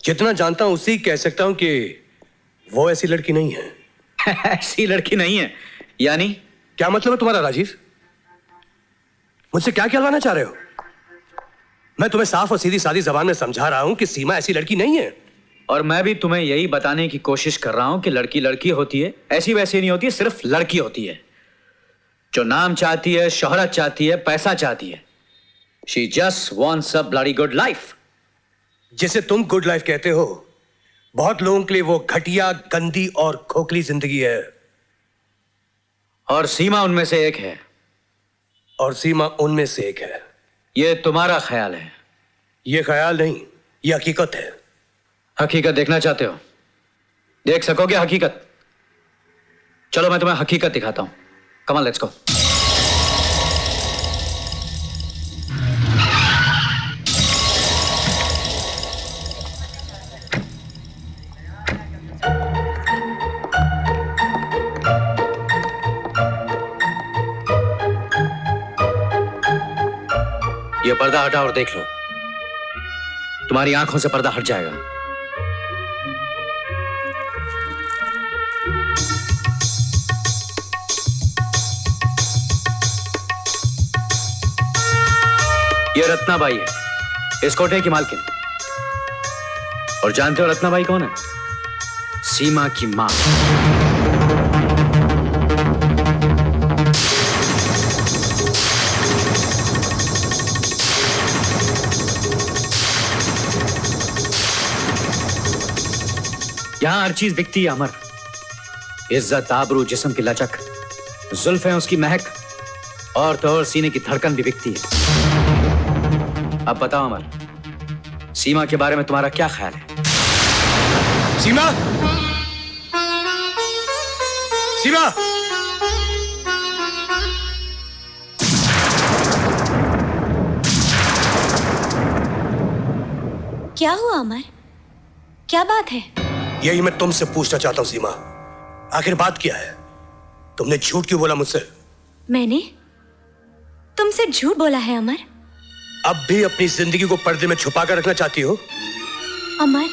जितना जानता हूं उसी कह सकता हूं कि वो ऐसी लड़की नहीं है। ऐसी लड़की नहीं है यानी? क्या मतलब है तुम्हारा राजीव? मुझसे क्या कहलवाना चाह रहे हो? मैं तुम्हें साफ और सीधी सादी जबान में समझा रहा हूं कि सीमा ऐसी लड़की नहीं है। और मैं भी तुम्हें यही बताने की कोशिश कर रहा हूं कि लड़की लड़की होती है, ऐसी वैसी नहीं होती, सिर्फ लड़की होती है जो नाम चाहती है, शोहरत चाहती है, पैसा चाहती है। She just wants a bloody good life। जिसे तुम गुड लाइफ कहते हो, बहुत लोगों के लिए वो घटिया, गंदी और खोखली जिंदगी है। और सीमा उनमें से एक है। और सीमा उनमें से एक है। ये तुम्हारा ख्याल है। ये ख्याल नहीं, ये हकीकत है। हकीकत देखना चाहते हो? देख सकोगे हकीकत? चलो मैं तुम्हें हकीकत दिखाता हूं। Come on, let's go. ये पर्दा हटा और देख लो, तुम्हारी आंखों से पर्दा हट जाएगा। ये रत्नाबाई है, इस कोठे की मालकिन। और जानते हो रत्नाबाई कौन है? सीमा की मां। यहां हर चीज बिकती है अमर। इज्जत, आबरू, जिस्म की लचक, जुल्फें, उसकी महक, और तो और सीने की धड़कन भी बिकती है। अब बताओ अमर, सीमा के बारे में तुम्हारा क्या ख्याल है? सीमा, सीमा, क्या हुआ अमर? क्या बात है? यही मैं तुमसे पूछना चाहता हूं सीमा, आखिर बात क्या है? तुमने झूठ क्यों बोला मुझसे? मैंने तुमसे झूठ बोला है अमर? अब भी अपनी जिंदगी को पर्दे में छुपा कर रखना चाहती हो? अमर,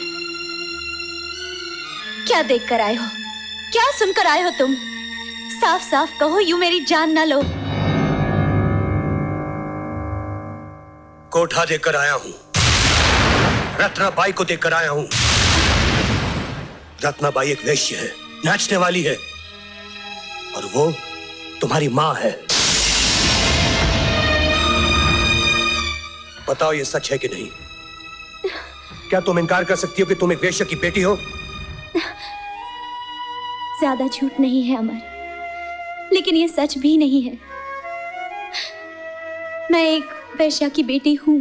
क्या देख कर आए हो? क्या सुनकर आए हो तुम? साफ साफ कहो, यूं मेरी जान ना लो। कोठा देकर आया हूं, रत्नाबाई को देकर आया हूं। रत्नाबाई एक वेश्या है, नाचने वाली है, और वो तुम्हारी मां है। बताओ ये सच है कि नहीं? क्या तुम इनकार कर सकती हो कि तुम एक वेश्या की बेटी हो? ज्यादा झूठ नहीं है अमर, लेकिन ये सच भी नहीं है। मैं एक वेश्या की बेटी हूं,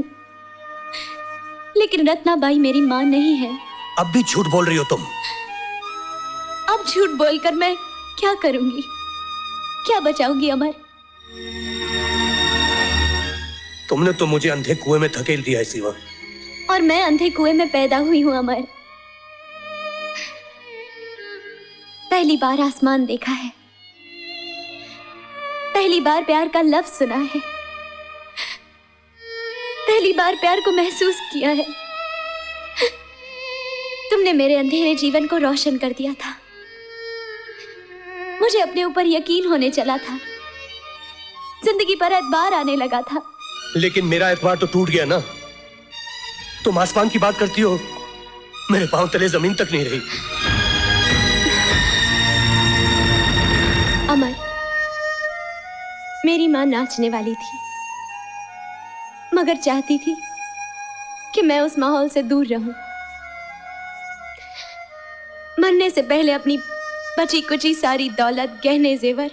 लेकिन रत्नाबाई मेरी मां नहीं है। अब भी झूठ बोल रही हो तुम। अब झूठ बोलकर मैं क्या करूंगी? क्या बचाऊंगी अमर? तुमने तो मुझे अंधे कुएं में धकेल दिया है सीमा। और मैं अंधे कुएं में पैदा हुई हूं अमर। पहली बार आसमान देखा है, पहली बार प्यार का लफ्ज सुना है, पहली बार प्यार को महसूस किया है। तुमने मेरे अंधेरे जीवन को रोशन कर दिया था। मुझे अपने ऊपर यकीन होने चला था, जिंदगी पर एतबार आने लगा था। लेकिन मेरा एतबार तो टूट गया ना। तुम आसमान की बात करती हो, मेरे पांव तले जमीन तक नहीं रही। अमर, मेरी मां नाचने वाली थी, मगर चाहती थी कि मैं उस माहौल से दूर रहूं। मरने से पहले अपनी बची कुची सारी दौलत, गहने, जेवर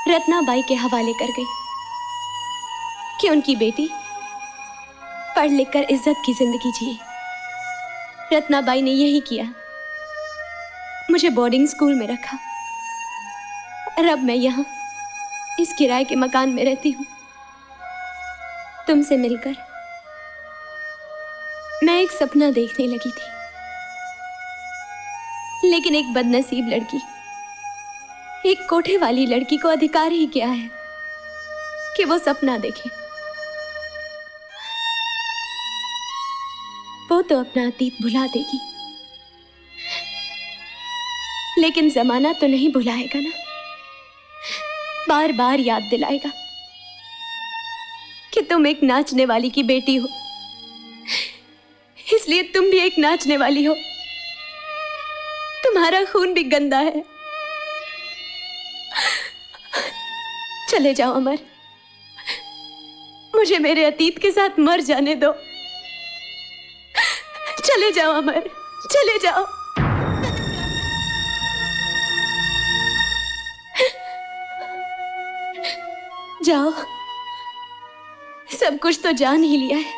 रत्नाबाई के हवाले कर गई कि उनकी बेटी पढ़ लिखकर इज्जत की जिंदगी जिए। रत्नाबाई ने यही किया, मुझे बोर्डिंग स्कूल में रखा, और अब मैं यहां इस किराए के मकान में रहती हूं। तुमसे मिलकर मैं एक सपना देखने लगी थी, लेकिन एक बदनसीब लड़की, एक कोठे वाली लड़की को अधिकार ही क्या है कि वो सपना देखे। वो तो अपना अतीत भुला देगी, लेकिन जमाना तो नहीं भुलाएगा ना, बार बार याद दिलाएगा कि तुम एक नाचने वाली की बेटी हो, इसलिए तुम भी एक नाचने वाली हो। तुम्हारा खून भी गंदा है। चले जाओ अमर, मुझे मेरे अतीत के साथ मर जाने दो। चले जाओ अमर, चले जाओ। जाओ, सब कुछ तो जान ही लिया है,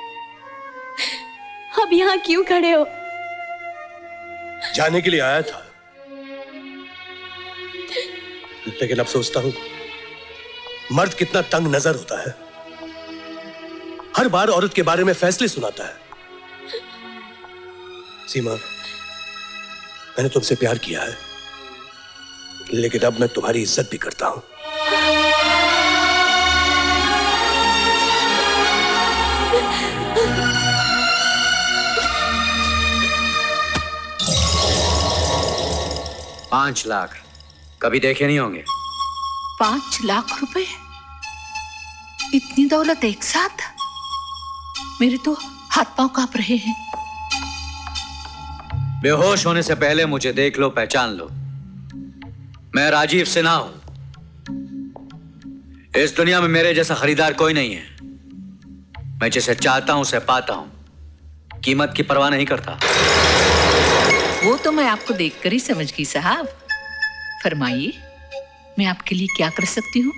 अब यहां क्यों खड़े हो? जाने के लिए आया था, लेकिन अब सोचता हूं मर्द कितना तंग नजर होता है। हर बार औरत के बारे में फैसले सुनाता है। सीमा, मैंने तुमसे प्यार किया है, लेकिन अब मैं तुम्हारी इज्जत भी करता हूं। $5 लाख कभी देखे नहीं होंगे। 5 लाख रुपए? इतनी दौलत एक साथ? मेरे तो हाथ पांव कांप रहे हैं। बेहोश होने से पहले मुझे देख लो, पहचान लो। मैं राजीव सिन्हा हूं। इस दुनिया में मेरे जैसा खरीदार कोई नहीं है। मैं जिसे चाहता हूं उसे पाता हूं, कीमत की परवाह नहीं करता। वो तो मैं आपको देखकर ही समझ गई साहब। फरमाइए, मैं आपके लिए क्या कर सकती हूँ?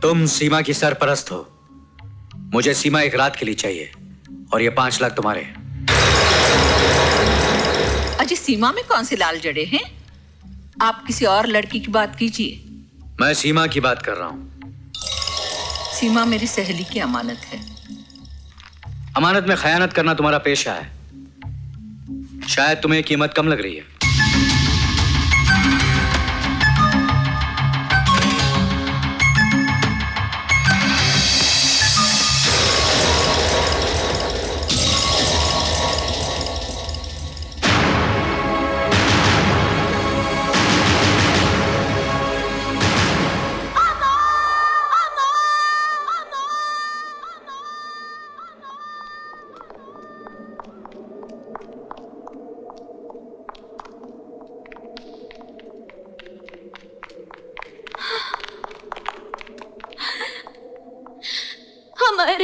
तुम सीमा की सरपरस्त हो। मुझे सीमा एक रात के लिए चाहिए और ये 5 लाख तुम्हारे। अजय, सीमा में कौन से लाल जड़े हैं? आप किसी और लड़की की बात कीजिए। मैं सीमा की बात कर रहा हूं। सीमा मेरी सहेली की अमानत है। अमानत में खयानत करना तुम्हारा पेशा है। शायद तुम्हें कीमत कम लग रही है। अमर,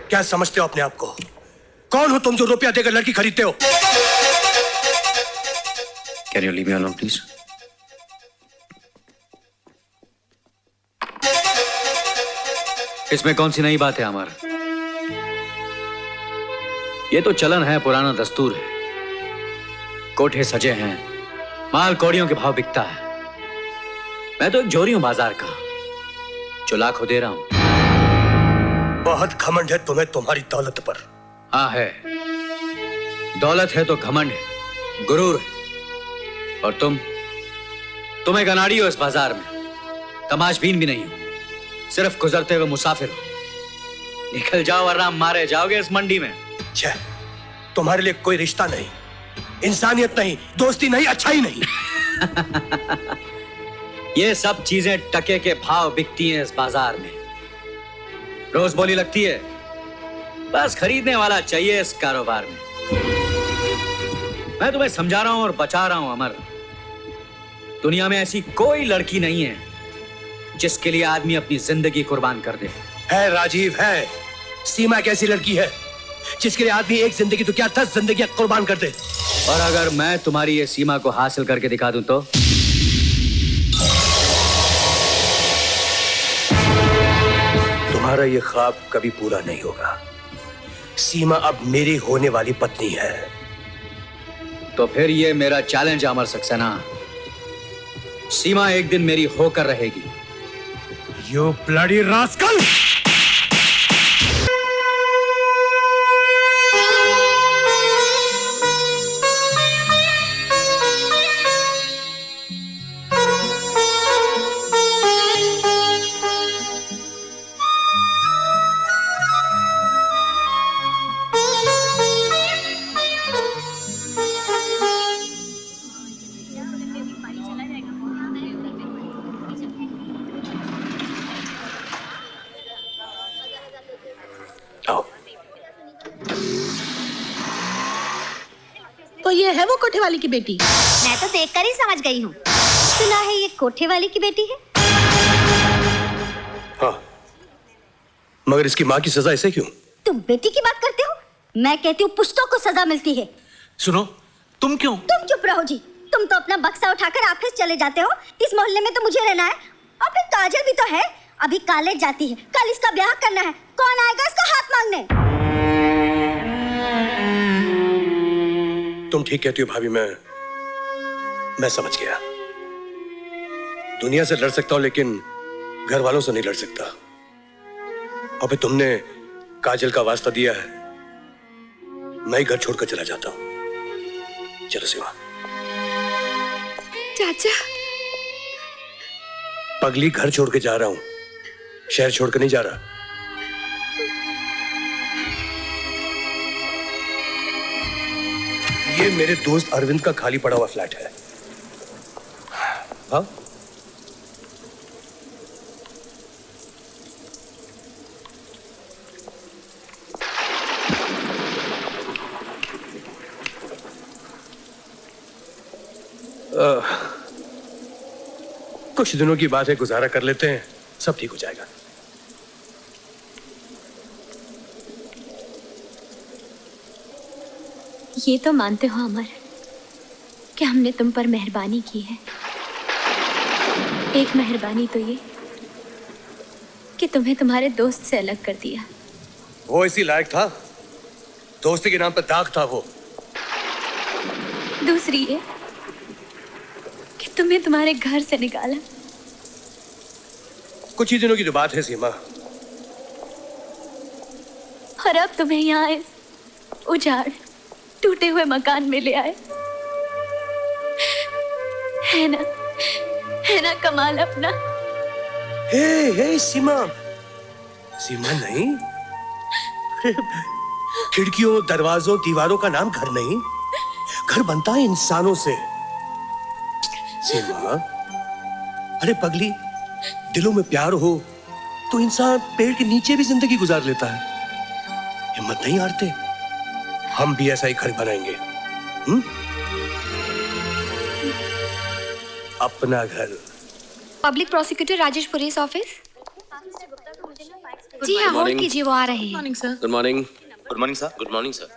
क्या समझते हो अपने आप को? कौन हो तुम जो रुपया देकर लड़की खरीदते हो? Can you leave me alone, please? इसमें कौन सी नई बात है अमर? ये तो चलन है, पुराना दस्तूर है। कोठे सजे हैं, माल कौड़ियों के भाव बिकता है। मैं तो एक जोरी हूं बाजार का, जो लाखों दे रहा हूं। बहुत घमंड है तुम्हें तुम्हारी दौलत पर। हाँ है, दौलत है तो घमंड है, गुरूर है। और तुम एक अनाड़ी हो इस बाजार में, तमाशबीन भी नहीं हो, सिर्फ गुजरते हुए मुसाफिर हो। निकल जाओ वरना मारे जाओगे इस मंडी में। छे, तुम्हारे लिए कोई रिश्ता नहीं, इंसानियत नहीं, दोस्ती नहीं, अच्छाई नहीं। ये सब चीजें टके के भाव बिकती हैं इस बाजार में, रोज बोली लगती है। बस खरीदने वाला चाहिए इस कारोबार में। मैं तुम्हें समझा रहा हूं और बचा रहा हूं अमर। दुनिया में ऐसी कोई लड़की नहीं है जिसके लिए आदमी अपनी जिंदगी कुर्बान कर दे। है राजीव, है। सीमा एक ऐसी लड़की है जिसके लिए आदमी एक जिंदगी तो क्या 10 जिंदगियां कुर्बान कर दे। और अगर मैं तुम्हारी ये सीमा को हासिल करके दिखा दूं तो? तुम्हारा ये ख्वाब कभी पूरा नहीं होगा। सीमा अब मेरी होने वाली पत्नी है। तो फिर ये मेरा चैलेंज अमर सक्सेना, सीमा एक दिन मेरी होकर रहेगी। You bloody rascal! तो ये है वो कोठे वाली की बेटी? मैं तो देखकर ही समझ गई हूँ। सुना है ये कोठे वाली की बेटी है। हाँ, मगर इसकी माँ की सजा ऐसे क्यों? तुम बेटी की बात करते हो? मैं कहती हूँ पुश्तों को सजा मिलती है। सुनो, तुम क्यों? तुम चुप रहो जी। तुम तो अपना बक्सा उठाकर ऑफिस चले जाते हो। इस मोहल्ले में तो मुझे रहना है। और फिर काजल भी तो है, अभी कॉलेज जाती है, कल इसका ब्याह करना है। कौन आएगा इसका हाथ मांगने? तुम ठीक कहती हो भाभी, मैं समझ गया। दुनिया से लड़ सकता हूं लेकिन घर वालों से नहीं लड़ सकता। और फिर तुमने काजल का वास्ता दिया है, मैं ही घर छोड़कर चला जाता हूं। चलो शिवा। चाचा, पगली घर छोड़ के जा रहा हूं, शहर छोड़कर नहीं जा रहा। ये मेरे दोस्त अरविंद का खाली पड़ा हुआ फ्लैट है। हाँ? कुछ दिनों की बात है, गुजारा कर लेते हैं, सब ठीक हो जाएगा। ये तो मानते हो अमर कि हमने तुम पर मेहरबानी की है। एक मेहरबानी तो ये कि तुम्हें तुम्हारे दोस्त से अलग कर दिया। वो इसी लायक था, दोस्ती के नाम पर दाग था वो। दूसरी ये कि तुम्हें तुम्हारे घर से निकाला। कुछ ही दिनों की तो बात है सीमा। और अब तुम्हें यहाँ इस उजाड़ टूटे हुए मकान में ले आए। है ना कमाल अपना। हे सीमा, सीमा नहीं, खिड़कियों दरवाजों दीवारों का नाम घर नहीं, घर बनता है इंसानों से। सीमा, अरे पगली, दिलों में प्यार हो तो इंसान पेड़ के नीचे भी जिंदगी गुजार लेता है। हिम्मत नहीं हारते, हम भी ऐसा ही घर बनाएंगे। अपना घर। Public prosecutor Rajesh police office. जी हाँ, होल्ड कीजिए, वो आ रहे हैं। Good morning. Good morning sir. Good morning sir.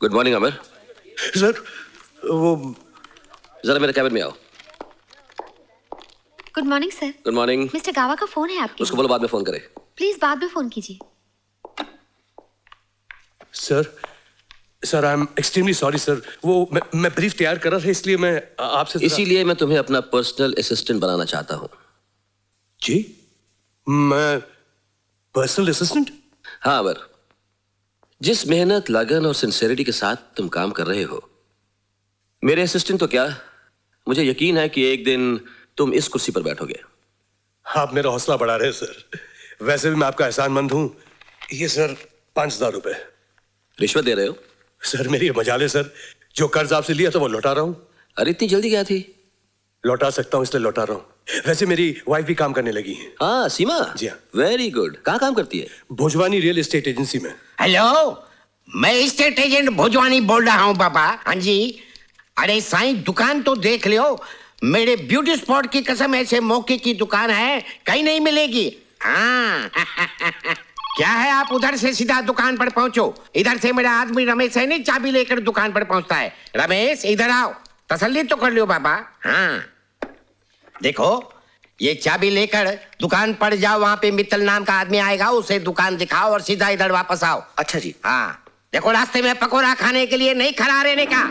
Good morning Amar. Sir वो जरा मेरे कैबिन में आओ। Good morning sir. Good morning. Mister Gawa का फोन है आपके। उसको बोलो बाद में फोन करे। प्लीज बाद में फोन कीजिए। Sir I am extremely sorry sir. वो मैं ब्रीफ तैयार कर रहा था, इसलिए मैं आपसे इसीलिए मैं तुम्हें अपना पर्सनल असिस्टेंट बनाना चाहता हूँ। जी, मैं पर्सनल असिस्टेंट? हाँ अमर, जिस मेहनत लगन और सिंसेरिटी के साथ तुम काम कर रहे हो, मेरे असिस्टेंट तो क्या, मुझे यकीन है कि एक दिन तुम इस कुर्सी पर बैठोगे। आप मेरा हौसला बढ़ा रहे हैं सर। वैसे भी मैं आपका एहसानमंद हूं। ये सर 5,000 रुपए। रिश्वत दे रहे हो? सर मेरी मजाल है सर, जो कर्ज आपसे लिया था वो लौटा रहा हूं। अरे इतनी जल्दी क्या थी? लौटा सकता हूं इसलिए लौटा रहा हूं। वैसे मेरी वाइफ भी काम करने लगी है। हाँ सीमा। जी हाँ। Very good. कहाँ काम करती है? भोजवानी रियल एस्टेट एजेंसी में। हेलो, मैं स्टेट एजेंट भोजवानी बोल रहा हूँ पापा। हाँ जी। अरे साईं, दुकान तो देख लियो, मेरे ब्यूटी स्पॉट की कसम ऐसे मौके की दुकान है कहीं नहीं मिलेगी। हाँ क्या है, आप उधर से सीधा दुकान पर पहुंचो। इधर से मेरा आदमी रमेश है नहीं, चाबी लेकर दुकान पर पहुंचता है। रमेश इधर आओ, तसल्ली तो कर लियो बाबा। हाँ देखो, ये चाबी लेकर दुकान पर जाओ, वहां पे मित्तल नाम का आदमी आएगा, उसे दुकान दिखाओ और सीधा इधर वापस आओ। अच्छा जी। हाँ देखो, रास्ते में पकौड़ा खाने के लिए नहीं खड़ा रहने का।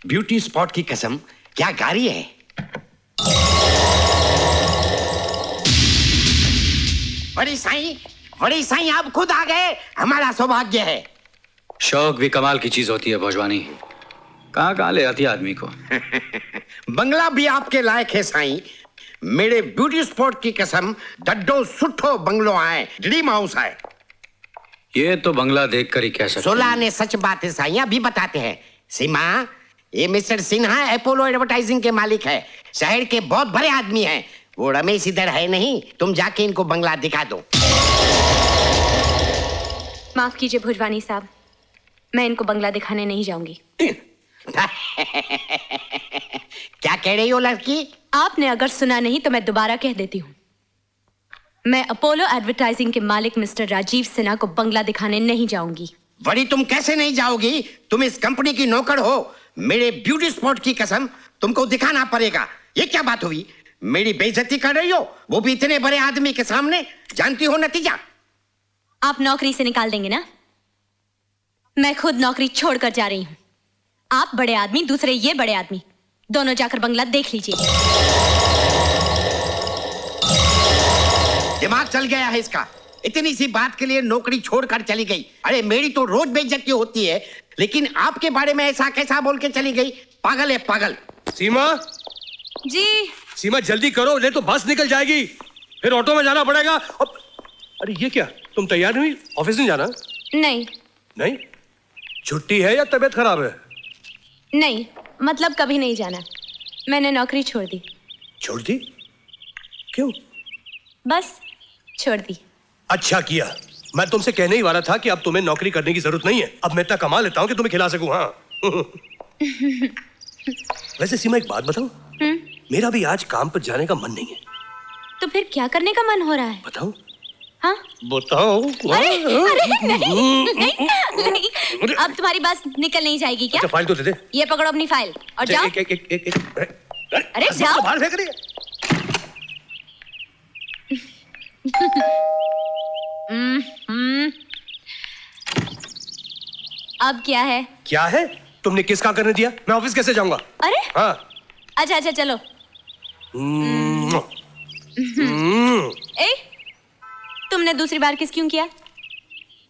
ब्यूटी स्पॉट की कसम, क्या गाड़ी है। बड़ी साईं आप खुद आ गए, हमारा सौभाग्य है। शौक भी कमाल की चीज होती है भोजवानी, कहाँ ले आती है आदमी को। बंगला भी आपके लायक है साईं। मेरे ब्यूटी स्पॉट की कसम, डड्डो सुठो बंगलो आए, ड्रीम हाउस है। ये तो बंगला देखकर ही कह सकते हैं। सोला ने सच बात है साईं, अभी बताते हैं। सीमा, ये मिस्टर सिन्हा अपोलो एडवर्टाइजिंग के मालिक है, शहर के बहुत बड़े आदमी हैं। वो रमेश इधर है नहीं, तुम जाके इनको बंगला दिखा दो। माफ कीजिए भोजवानी साहब, मैं इनको बंगला दिखाने नहीं जाऊंगी। क्या कह रही हो लड़की? आपने अगर सुना नहीं तो मैं दोबारा कह देती हूँ। मैं अपोलो एडवर्टाइजिंग के मालिक मिस्टर राजीव सिन्हा को बंगला दिखाने नहीं जाऊंगी। बड़ी, तुम कैसे नहीं जाओगी? तुम इस कंपनी की नौकर हो। मेरे ब्यूटी स्पॉट की कसम, तुमको दिखाना पड़ेगा। ये क्या बात हुई? मेरी बेइज्जती कर रही हो, वो भी इतने बड़े आदमी के सामने। जानती हो नतीजा? आप नौकरी से निकाल देंगे ना? मैं खुद नौकरी छोड़कर जा रही हूं। आप बड़े आदमी, दूसरे ये बड़े आदमी, दोनों जाकर बंगला देख लीजिए। दिमाग चल गया है इसका। इतनी सी बात के लिए नौकरी छोड़कर चली गई। अरे मेरी तो रोज बेइज्जती होती है, लेकिन आपके बारे में ऐसा कैसा बोल के चली गई? पागल है पागल। सीमा जी। सीमा जल्दी करो, नहीं तो बस निकल जाएगी। फिर ऑटो में जाना पड़ेगा। अरे ये क्या, तुम तैयार नहीं हुई? ऑफिस नहीं जाना? नहीं नहीं? छुट्टी है या तबीयत खराब है? नहीं, मतलब कभी नहीं जाना। मैंने नौकरी छोड़ दी। छोड़ दी? क्यों? बस छोड़ दी। अच्छा किया। मैं तुमसे कहने ही वाला था कि अब तुम्हें नौकरी करने की जरूरत नहीं है। अब मैं इतना कमा लेता हूँ कि तुम्हें खिला सकूं। हाँ। वैसे सीमा एक बात बताऊं? मेरा भी आज काम पर जाने का मन नहीं है। तो फिर क्या करने का मन हो रहा है? बताऊं? हाँ? बताओ। अरे नहीं, नहीं। अब तुम्हारी बात निकल नहीं जाएगी क्या? अच्छा फाइल तो दे दे। ये पकड़ो अपनी फाइल और जाओ। अरे जाओ। बाहर फेंक रही है। अब क्या है? क्या है? तुमने किसका करने दिया? मैं ऑफिस कैसे जाऊंगा? अरे हाँ। अच्छा अच्छा चलो। ए, तुमने दूसरी बार किस क्यों किया?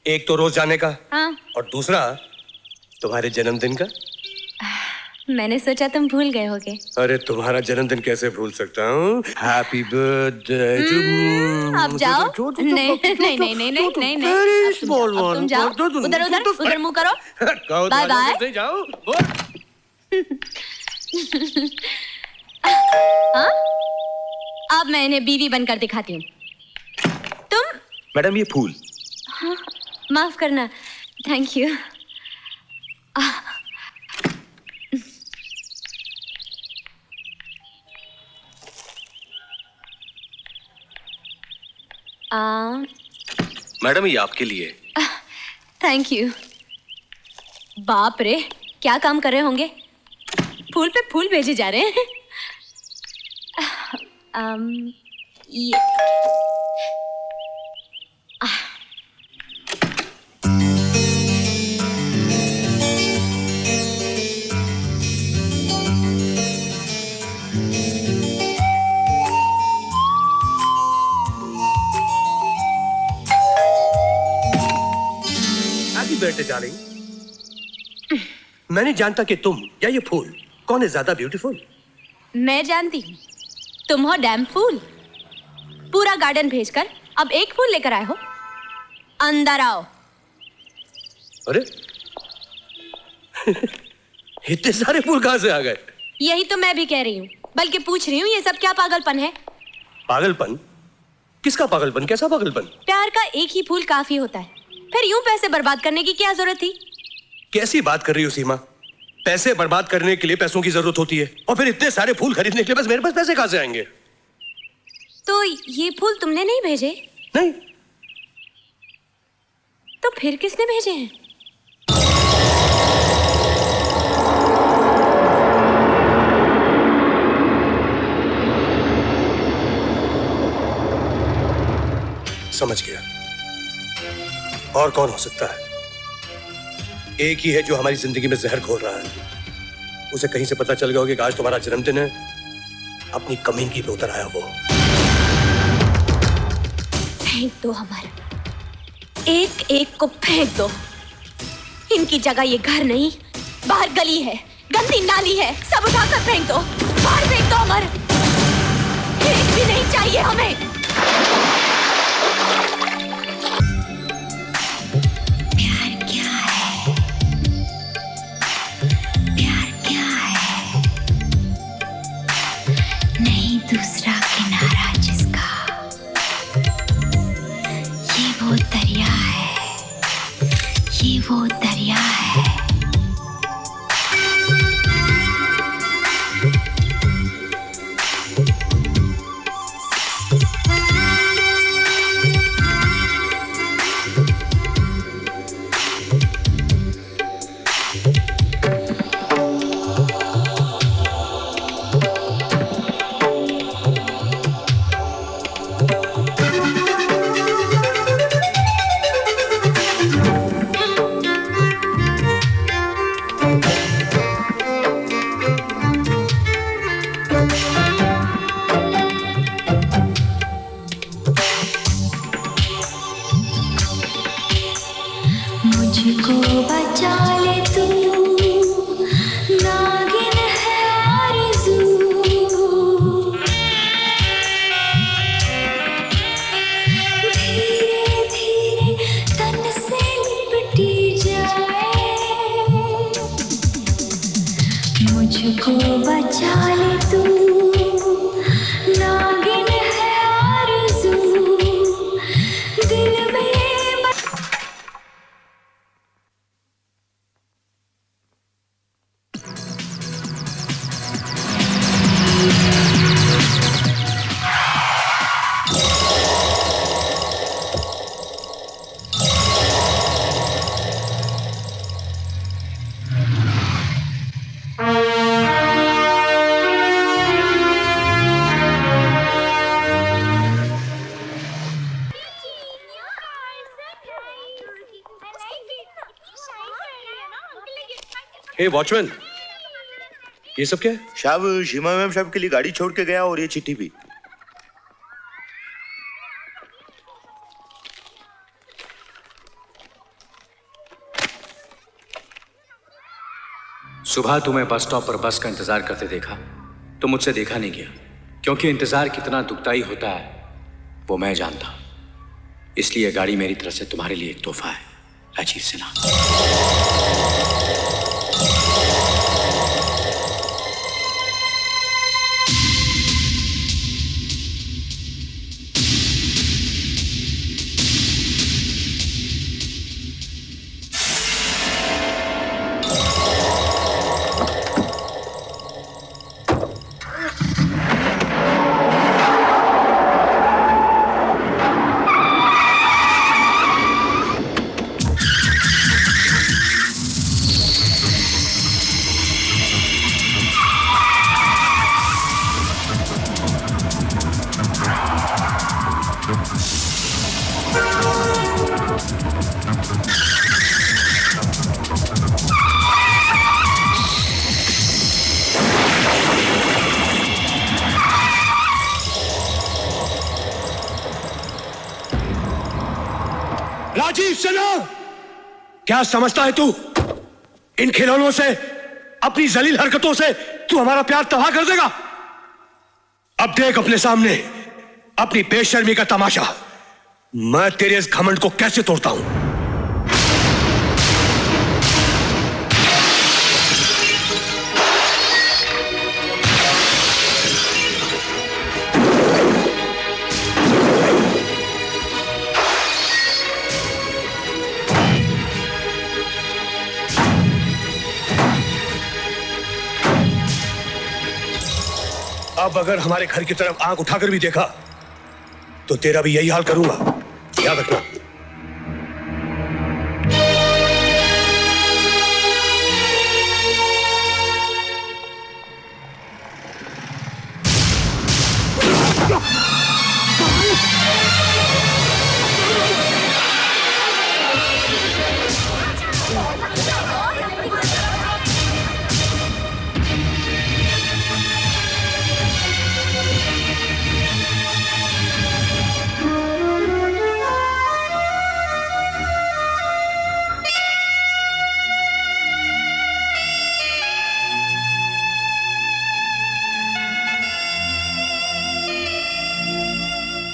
एक तो रोज जाने का, हाँ। और दूसरा तुम्हारे जन्मदिन का। मैंने सोचा तुम भूल गए होगे। अरे तुम्हारा जन्मदिन कैसे भूल सकता हूँ? Happy birthday to. अब जाओ। नहीं नहीं नहीं नहीं नहीं नहीं नहीं। अब तुम जाओ। उधर उधर उधर मुंह करो। Bye bye. जाओ। हाँ? अब मैं इन्हें बीवी बनकर दिखाती हूँ। तुम? मैडम ये फूल। हाँ, माफ करना। Thank you. मैडम ये आपके लिए। Thank you. बाप रे, क्या काम कर रहे होंगे? फूल पे फूल भेजे जा रहे हैं। ये हैप्पी बर्थडे डार्लिंग। मैं नहीं जानता कि तुम या ये फूल कौन है ज्यादा ब्यूटीफुल। मैं जानती हूँ, तुम हो डैम फूल। पूरा गार्डन भेजकर अब एक फूल लेकर आए हो। अंदर आओ। अरे इतने सारे फूल कहां से आ गए? यही तो मैं भी कह रही हूँ, बल्कि पूछ रही हूँ ये सब क्या पागलपन है? पागलपन? किसका पागलपन? कैसा पागलपन? प्यार का एक ही फूल काफी होता है, फिर यूं पैसे बर्बाद करने की क्या जरूरत थी? कैसी बात कर रही हो सीमा? पैसे बर्बाद करने के लिए पैसों की जरूरत होती है, और फिर इतने सारे फूल खरीदने के लिए बस मेरे पास पैसे कहां से आएंगे? तो ये फूल तुमने नहीं भेजे? नहीं। तो फिर किसने भेजे हैं? समझ गया। और कौन हो सकता है? एक ही है जो हमारी जिंदगी में जहर घोल रहा है। उसे कहीं से पता चल गया होगा कि आज तुम्हारा जन्मदिन है, अपनी कमीनगी पे उतर आया वो। फेंक दो हमारा, एक एक को फेंक दो। इनकी जगह ये घर नहीं, बाहर गली है, गंदी नाली है, सब उठाकर फेंक दो, बाहर फेंक दो अमर। एक भी नहीं चाहिए हमें। दूसरा किनारा जिसका, ये वो दरिया है, ये वो दरिया है। हे वॉचमैन, ये सब क्या है? साहब शीमा मैम साहब के लिए गाड़ी छोड़ के गया और ये चिट्ठी भी। सुबह तुम्हें बस स्टॉप पर बस का इंतजार करते देखा तो मुझसे देखा नहीं गया, क्योंकि इंतजार कितना दुखदाई होता है वो मैं जानता हूं। इसलिए गाड़ी मेरी तरफ से तुम्हारे लिए एक तोहफा है, राजीव सिन्हा। राजीव सिन्हा, क्या समझता है तू? इन खिलौनों से, अपनी जलील हरकतों से तू हमारा प्यार तबाह कर देगा। अब देख अपने सामने अपनी बेशर्मी का तमाशा। मैं तेरे इस घमंड को कैसे तोड़ता हूं। अब अगर हमारे घर की तरफ आंख उठाकर भी देखा तो तेरा भी यही हाल करूंगा, याद रखना।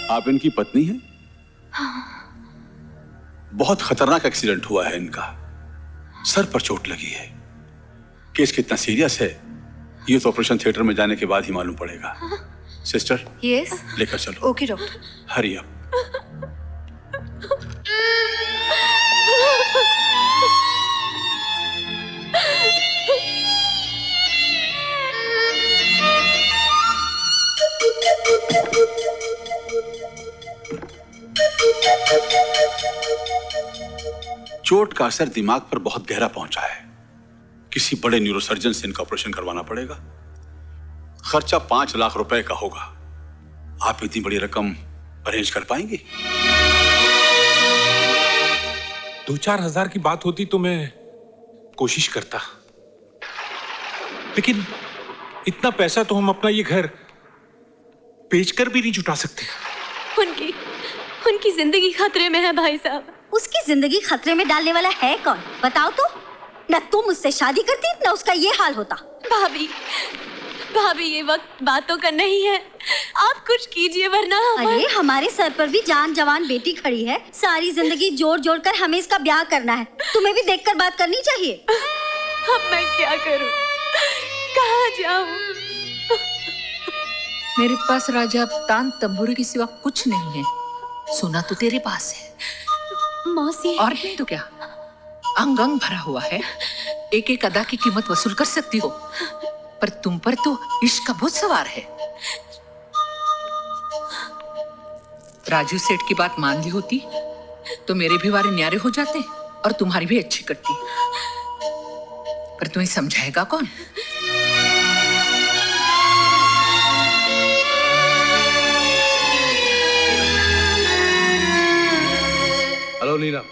आप इनकी पत्नी हैं? बहुत खतरनाक एक्सीडेंट हुआ है इनका, सर पर चोट लगी है। केस कितना सीरियस है ये तो ऑपरेशन थिएटर में जाने के बाद ही मालूम पड़ेगा। सिस्टर, यस, लेकर चलो। Okay doctor. Hurry up. चोट का असर दिमाग पर बहुत गहरा पहुंचा है। किसी बड़े न्यूरोसर्जन से इनका ऑपरेशन करवाना पड़ेगा। खर्चा 5 लाख रुपए का होगा। आप इतनी बड़ी रकम अरेंज कर पाएंगे? 2-4 हजार की बात होती तो मैं कोशिश करता, लेकिन इतना पैसा तो हम अपना ये घर बेचकर भी नहीं जुटा सकते। उनकी जिंदगी खतरे में है भाई साहब। उसकी जिंदगी खतरे में डालने वाला है कौन, बताओ तो। न तुम मुझसे शादी करती न उसका ये हाल होता। भाभी ये वक्त बातों का नहीं है, आप कुछ कीजिए वरना अरे हमारे सर पर भी जान जवान बेटी खड़ी है। सारी जिंदगी जोड़ जोड़ कर हमें इसका ब्याह करना है। तुम्हें भी देखकर बात करनी चाहिए। अब मैं क्या करूं, कहाँ जाऊं? मेरे पास राजा तान तंबूरे के सिवा कुछ नहीं है। सोना तो तेरे पास है मौसी। और नहीं तो क्या, अंग अंग भरा हुआ है। एक एक अदा की कीमत वसूल कर सकती हो, पर तुम पर तो इश्क का भूत सवार है। राजू सेठ की बात मान ली होती तो मेरे भी वारे न्यारे हो जाते और तुम्हारी भी अच्छी कटती, पर तुम्हें समझाएगा कौन? हेलो नीलम,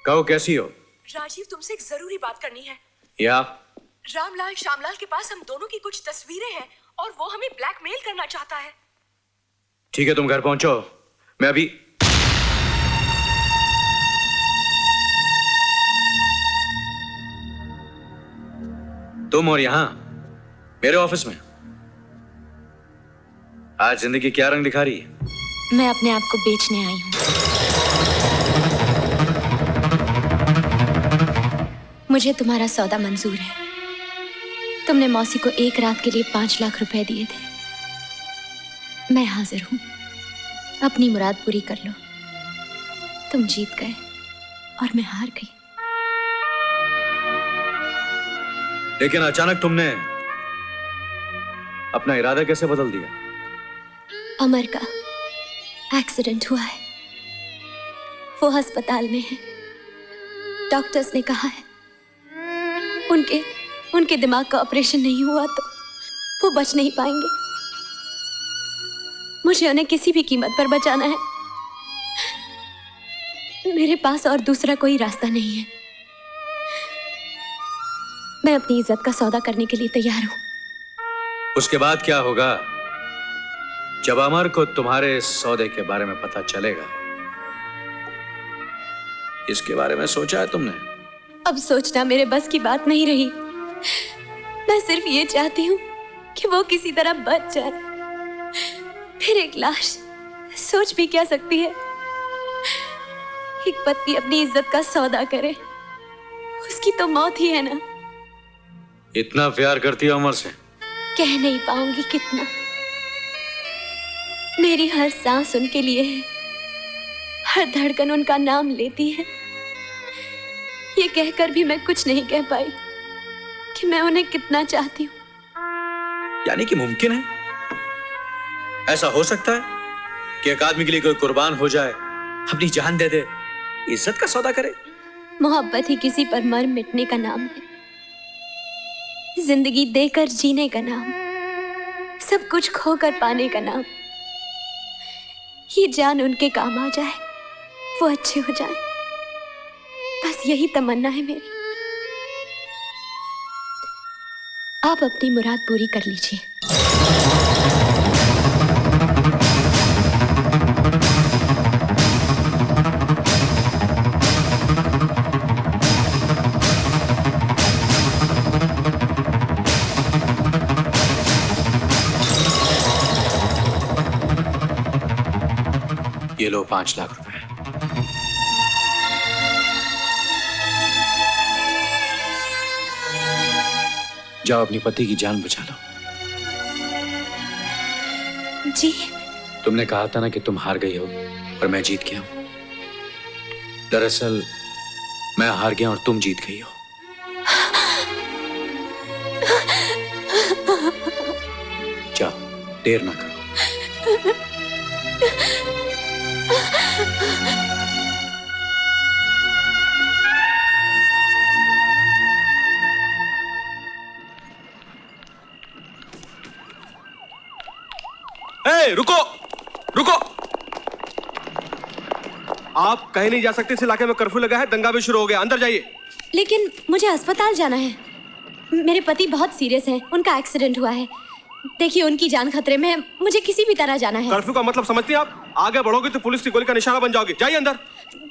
कहो कैसी हो? राजीव, तुमसे एक जरूरी बात करनी है। या रामलाल श्यामलाल के पास हम दोनों की कुछ तस्वीरें हैं और वो हमें ब्लैकमेल करना चाहता है। ठीक है, तुम घर पहुंचो, मैं अभी। तुम और यहां मेरे ऑफिस में आज जिंदगी क्या रंग दिखा रही है? मैं अपने आप को बेचने आई हूं। मुझे तुम्हारा सौदा मंजूर है। तुमने मौसी को एक रात के लिए 5 लाख रुपए दिए थे। मैं हाजिर हूं, अपनी मुराद पूरी कर लो। तुम जीत गए और मैं हार गई। लेकिन अचानक तुमने अपना इरादा कैसे बदल दिया? अमर का एक्सीडेंट हुआ है, वो अस्पताल में है। डॉक्टर्स ने कहा है उनके दिमाग का ऑपरेशन नहीं हुआ तो वो बच नहीं पाएंगे। मुझे उन्हें किसी भी कीमत पर बचाना है। मेरे पास और दूसरा कोई रास्ता नहीं है। मैं अपनी इज्जत का सौदा करने के लिए तैयार हूं। उसके बाद क्या होगा जब अमर को तुम्हारे इस सौदे के बारे में पता चलेगा? इसके बारे में सोचा है तुमने? अब सोचना मेरे बस की बात नहीं रही। मैं सिर्फ ये चाहती हूँ कि वो किसी तरह बच जाए। फिर एक लाश सोच भी क्या सकती है? एक पत्नी अपनी इज्जत का सौदा करे, उसकी तो मौत ही है ना। इतना प्यार करती हो अमर से? कह नहीं पाऊंगी कितना। मेरी हर सांस उनके लिए है, हर धड़कन उनका नाम लेती है। ये कहकर भी मैं कुछ नहीं कह पाई कि मैं उन्हें कितना चाहती हूँ। यानी कि मुमकिन है, ऐसा हो सकता है कि एक आदमी के लिए कोई कुर्बान हो जाए, अपनी जान दे दे, इज्जत का सौदा करे? मोहब्बत ही किसी पर मर मिटने का नाम है, जिंदगी देकर जीने का नाम, सब कुछ खोकर पाने का नाम। ये जान उनके काम आ जाए, वो अच्छे हो जाए, बस यही तमन्ना है मेरी। आप अपनी मुराद पूरी कर लीजिए। ये लो 5 लाख रुपए। जाओ अपनी पति की जान बचा लो। जी? तुमने कहा था ना कि तुम हार गई हो और मैं जीत गया हूं। दरअसल मैं हार गया और तुम जीत गई हो। जाओ, देर ना करो। रुको रुको, आप कहीं नहीं जा सकते। इस इलाके में कर्फ्यू लगा है, दंगा भी शुरू हो गया। अंदर जाइए। लेकिन मुझे अस्पताल जाना है। मेरे पति बहुत सीरियस हैं, उनका एक्सीडेंट हुआ है। देखिए उनकी जान खतरे में है, मुझे किसी भी तरह जाना है। कर्फ्यू का मतलब समझती हैं आप? आगे बढ़ोगे तो पुलिस की गोली का निशाना बन जाओगे। जाइए अंदर।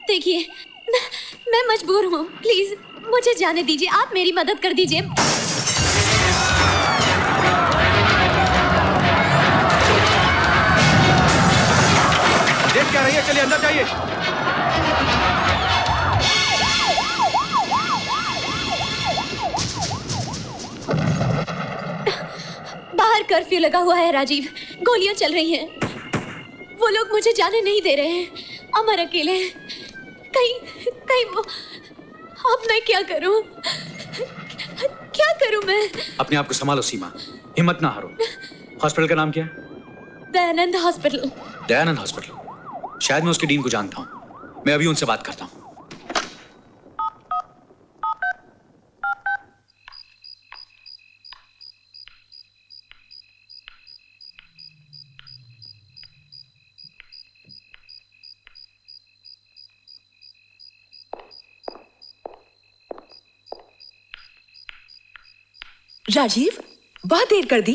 देखिए मैं मजबूर हूँ, प्लीज मुझे जाने दीजिए। आप मेरी मदद कर दीजिए। देख क्या रही है? चलिए अंदर जाइए। बाहर कर्फ्यू लगा हुआ है राजीव, गोलियां चल रही हैं। वो लोग मुझे जाने नहीं दे रहे हैं। अमर अकेले हैं। कहीं वो। अब मैं क्या करूं? क्या करूं मैं? अपने आप को संभालो सीमा, हिम्मत ना हारो। हॉस्पिटल का नाम क्या है? दयानंद हॉस्पिटल। दयानंद हॉस्पिटल? शायद मैं उसके डीन को जानता हूं। मैं अभी उनसे बात करता हूं। राजीव, बहुत देर कर दी।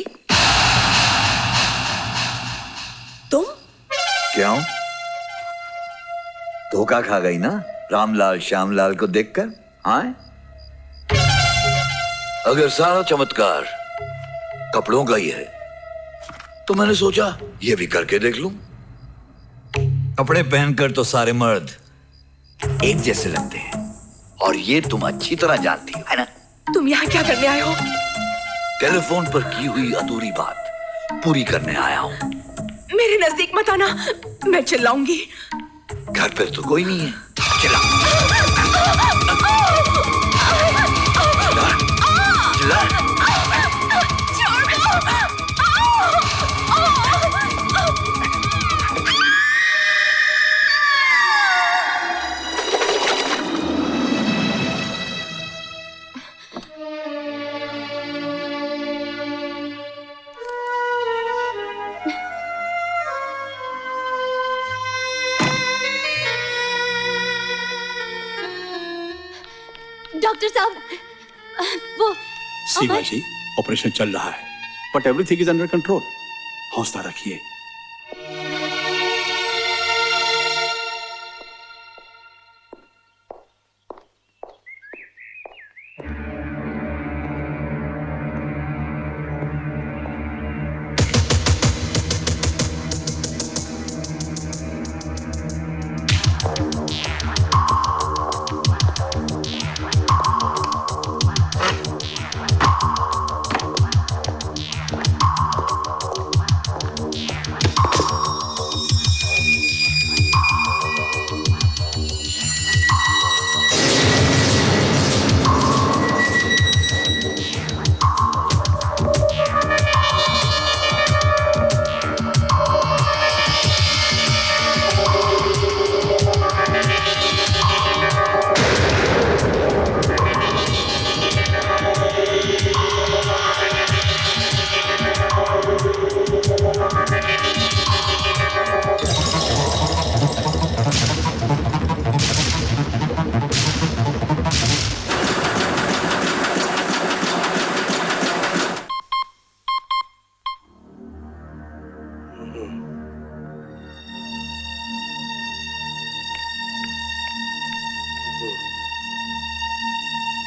तुम क्यों? धोखा खा गई ना रामलाल श्यामलाल को देखकर? आए? अगर सारा चमत्कार कपड़ों का ही है तो मैंने सोचा ये भी करके देख लूं। कपड़े पहनकर तो सारे मर्द एक जैसे लगते हैं और ये तुम अच्छी तरह जानती हो, है ना? तुम यहाँ क्या करने आए हो? टेलीफोन पर की हुई अधूरी बात पूरी करने आया हूं। मेरे नजदीक मत आना, मैं चिल्लाऊंगी। घर पर तो कोई नहीं है, चिल्ला चिल्ला चिल्ला। डॉक्टर साहब, वो सीमा जी, ऑपरेशन चल रहा है but everything is under control. हौसला रखिए।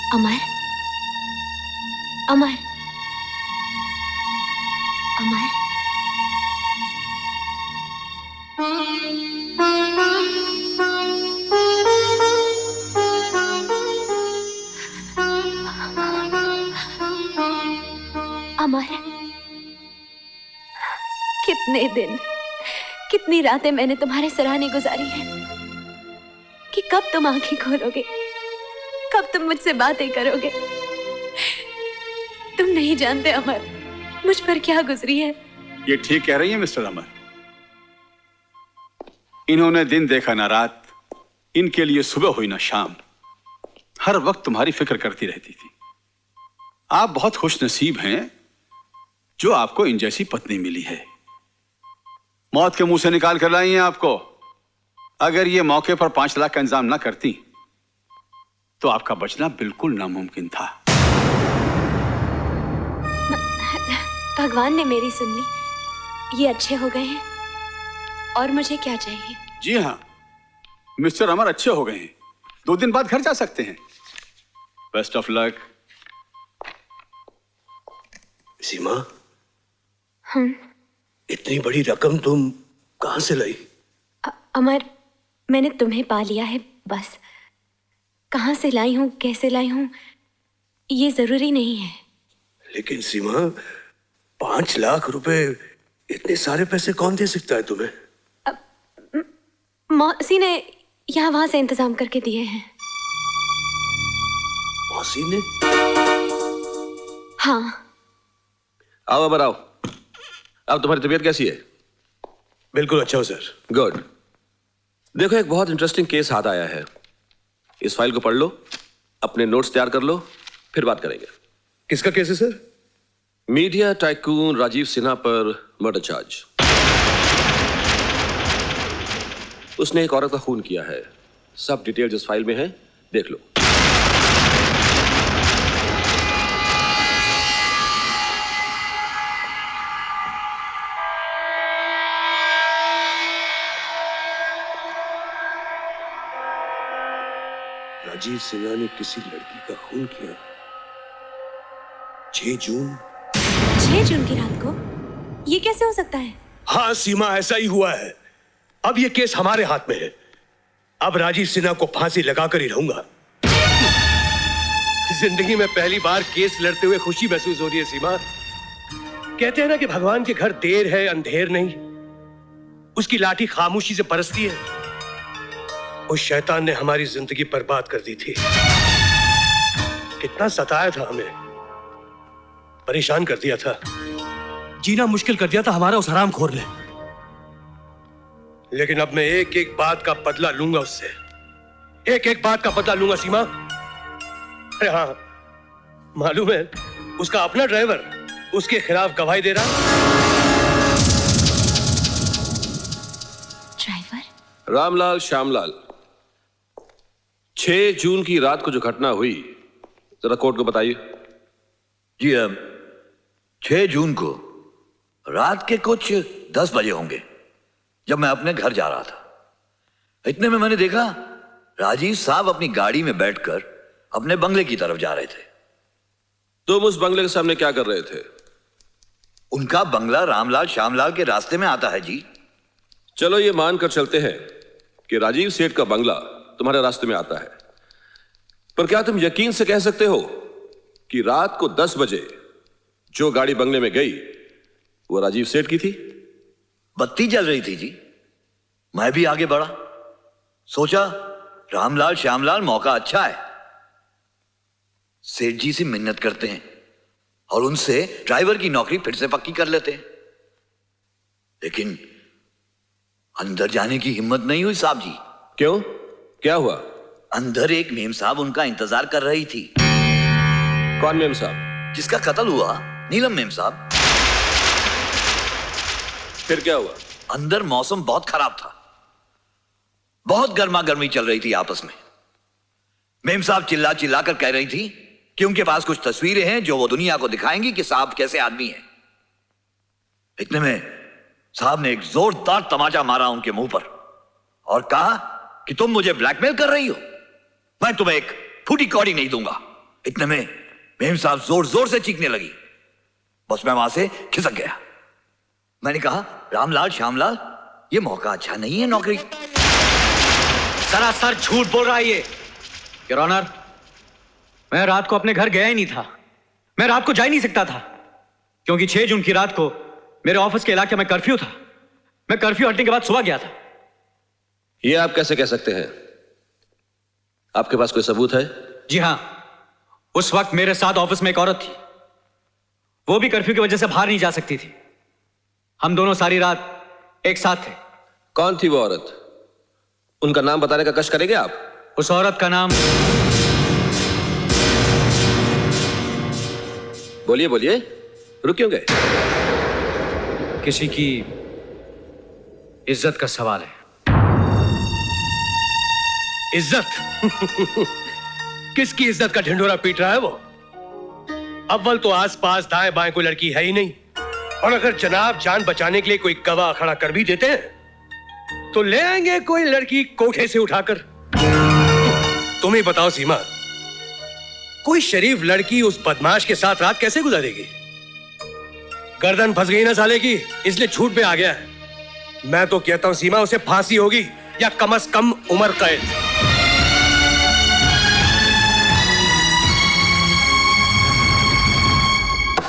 अमर, अमर, अमर। अमर, कितने दिन, कितनी रातें मैंने तुम्हारे सराहने गुजारी हैं कि कब तुम आंखें खोलोगे, कब तुम मुझसे बातें करोगे। तुम नहीं जानते अमर, मुझ पर क्या गुजरी है। ये ठीक कह रही है मिस्टर अमर। इन्होंने दिन देखा ना रात, इनके लिए सुबह हुई ना शाम, हर वक्त तुम्हारी फिक्र करती रहती थी। आप बहुत खुश नसीब हैं जो आपको इन जैसी पत्नी मिली है। मौत के मुंह से निकाल कर लाई हैं आपको। अगर ये मौके पर 5 लाख का इंतजाम ना करती तो आपका बचना बिल्कुल नामुमकिन था। भगवान ने मेरी सुन ली, ये अच्छे हो गए हैं और मुझे क्या चाहिए। जी हाँ, मिस्टर अमर अच्छे हो गए हैं, 2 दिन बाद घर जा सकते हैं। Best of luck. सीमा, हम्म। इतनी बड़ी रकम तुम कहां से लाई? अमर, मैंने तुम्हें पा लिया है बस। कहां से लाई हूं, कैसे लाई हूं, ये जरूरी नहीं है। लेकिन सीमा, 5 लाख रुपए, इतने सारे पैसे कौन दे सकता है तुम्हें? मौसी ने यहाँ वहां से इंतजाम करके दिए हैं। मौसी ने? हाँ। आओ अमर आओ। अब तुम्हारी तबीयत कैसी है? बिल्कुल अच्छा हो सर। गुड। देखो, एक बहुत इंटरेस्टिंग केस हाथ आया है। इस फाइल को पढ़ लो, अपने नोट्स तैयार कर लो, फिर बात करेंगे। किसका केस है sir? Media tycoon Rajiv Sinha पर मर्डर चार्ज। उसने एक औरत का खून किया है। सब डिटेल्स इस फाइल में है, देख लो। राजीव सिन्हा ने किसी लड़की का खून किया 6 जून। 6 जून की रात को? ये कैसे हो सकता है? हाँ सीमा, ऐसा ही हुआ है। अब ये केस हमारे हाथ में है। अब राजीव सिन्हा को फांसी लगाकर ही रहूंगा। जिंदगी में पहली बार केस लड़ते हुए खुशी महसूस हो रही है सीमा। कहते हैं ना कि भगवान के घर देर है अंधेर नहीं। उसकी लाठी खामोशी से बरसती है। उस शैतान ने हमारी जिंदगी बर्बाद कर दी थी। कितना सताया था हमें, परेशान कर दिया था, जीना मुश्किल कर दिया था हमारा उस हरामखोर ने। लेकिन अब मैं एक एक बात का बदला लूंगा उससे, एक एक बात का बदला लूंगा सीमा। अरे हाँ, मालूम है उसका अपना ड्राइवर उसके खिलाफ गवाही दे रहा। ड्राइवर? रामलाल श्यामलाल, 6 जून की रात को जो घटना हुई जरा कोर्ट को बताइए। जी 6 जून को रात के कुछ 10 बजे होंगे, जब मैं अपने घर जा रहा था। इतने में मैंने देखा राजीव साहब अपनी गाड़ी में बैठकर अपने बंगले की तरफ जा रहे थे। तुम उस बंगले के सामने क्या कर रहे थे? उनका बंगला रामलाल श्यामलाल के रास्ते में आता है जी। चलो ये मानकर चलते हैं कि राजीव सेठ का बंगला तुम्हारे रास्ते में आता है, पर क्या तुम यकीन से कह सकते हो कि रात को 10 बजे जो गाड़ी बंगले में गई वो राजीव सेठ की थी? बत्ती जल रही थी जी। मैं भी आगे बढ़ा, सोचा रामलाल श्यामलाल मौका अच्छा है, सेठ जी से मिन्नत करते हैं और उनसे ड्राइवर की नौकरी फिर से पक्की कर लेते हैं। लेकिन अंदर जाने की हिम्मत नहीं हुई साहब जी। क्यों, क्या हुआ? अंदर एक मेम साहब उनका इंतजार कर रही थी। कौन मेम साहब? जिसका कत्ल हुआ, नीलम मेम साहब। फिर क्या हुआ? अंदर मौसम बहुत खराब था, बहुत गर्मा गर्मी चल रही थी आपस में। मेम साहब चिल्ला चिल्ला कर कह रही थी कि उनके पास कुछ तस्वीरें हैं जो वो दुनिया को दिखाएंगी कि साहब कैसे आदमी हैं। इतने में साहब ने एक जोरदार तमाचा मारा उनके मुंह पर और कहा कि तुम मुझे ब्लैकमेल कर रही हो, मैं तुम्हें एक फूटी कौड़ी नहीं दूंगा। इतने में मेम साहब जोर जोर से चीखने लगी। बस मैं वहां से खिसक गया। मैंने कहा रामलाल श्यामलाल, ये मौका अच्छा नहीं है नौकरी। सरासर झूठ बोल रहा है ये। योर ऑनर, मैं रात को अपने घर गया ही नहीं था। मैं रात को जा ही नहीं सकता था क्योंकि 6 जून की रात को मेरे ऑफिस के इलाके में कर्फ्यू था। मैं कर्फ्यू हटने के बाद सुबह गया था। ये आप कैसे कह सकते हैं? आपके पास कोई सबूत है? जी हां, उस वक्त मेरे साथ ऑफिस में एक औरत थी। वो भी कर्फ्यू की वजह से बाहर नहीं जा सकती थी। हम दोनों सारी रात एक साथ थे। कौन थी वो औरत? उनका नाम बताने का कष्ट करेंगे आप? उस औरत का नाम? बोलिए बोलिए, रुक क्यों गए? किसी की इज्जत का सवाल है। इज्जत? किसकी इज्जत का ढिंढोरा पीट रहा है वो? अव्वल तो आसपास दाएं बाएं कोई लड़की है ही नहीं, और अगर जनाब जान बचाने के लिए कोई गवाह खड़ा कर भी देते हैं तो ले आएंगे कोई लड़की कोठे से उठाकर। तुम ही बताओ सीमा, कोई शरीफ लड़की उस बदमाश के साथ रात कैसे गुजारेगी? गर्दन फंस गई ना साले की, इसलिए झूठ पे आ गया है। मैं तो कहता हूं सीमा, उसे फांसी होगी या कम से कम उम्र कैद।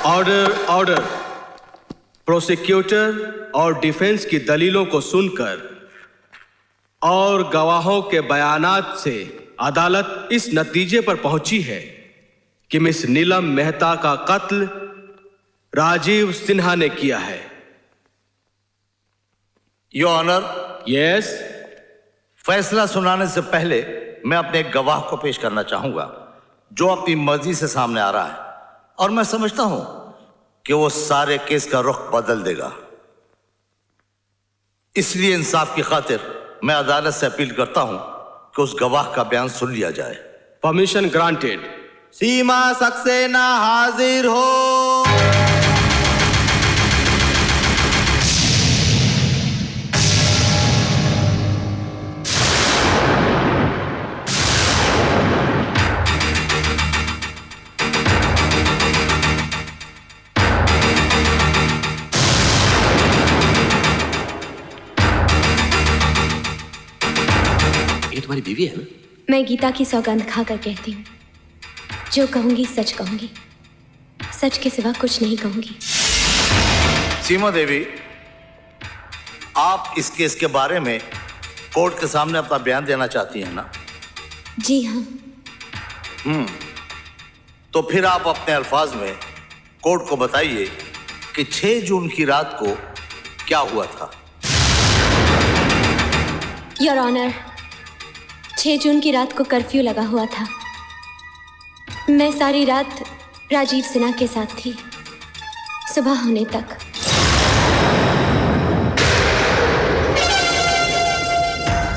Order order. प्रोसिक्यूटर और डिफेंस की दलीलों को सुनकर और गवाहों के बयानात से अदालत इस नतीजे पर पहुंची है कि मिस नीलम मेहता का कत्ल राजीव सिन्हा ने किया है। Your honour. यस। फैसला सुनाने से पहले मैं अपने एक गवाह को पेश करना चाहूंगा जो अपनी मर्जी से सामने आ रहा है, और मैं समझता हूं कि वो सारे केस का रुख बदल देगा। इसलिए इंसाफ की खातिर मैं अदालत से अपील करता हूं कि उस गवाह का बयान सुन लिया जाए। Permission granted. सीमा सक्सेना हाजिर हो। तुम्हारी बीवी है ना? मैं गीता की सौगंध खाकर कहती हूँ, जो कहूंगी सच कहूंगी, सच के सिवा कुछ नहीं कहूंगी। सीमा देवी, आप इस केस के बारे में कोर्ट के सामने अपना बयान देना चाहती हैं ना? जी हाँ। तो फिर आप अपने अल्फाज में कोर्ट को बताइए कि 6 जून की रात को क्या हुआ था। योर ऑनर, 6 जून की रात को कर्फ्यू लगा हुआ था। मैं सारी रात राजीव सिन्हा के साथ थी, सुबह होने तक।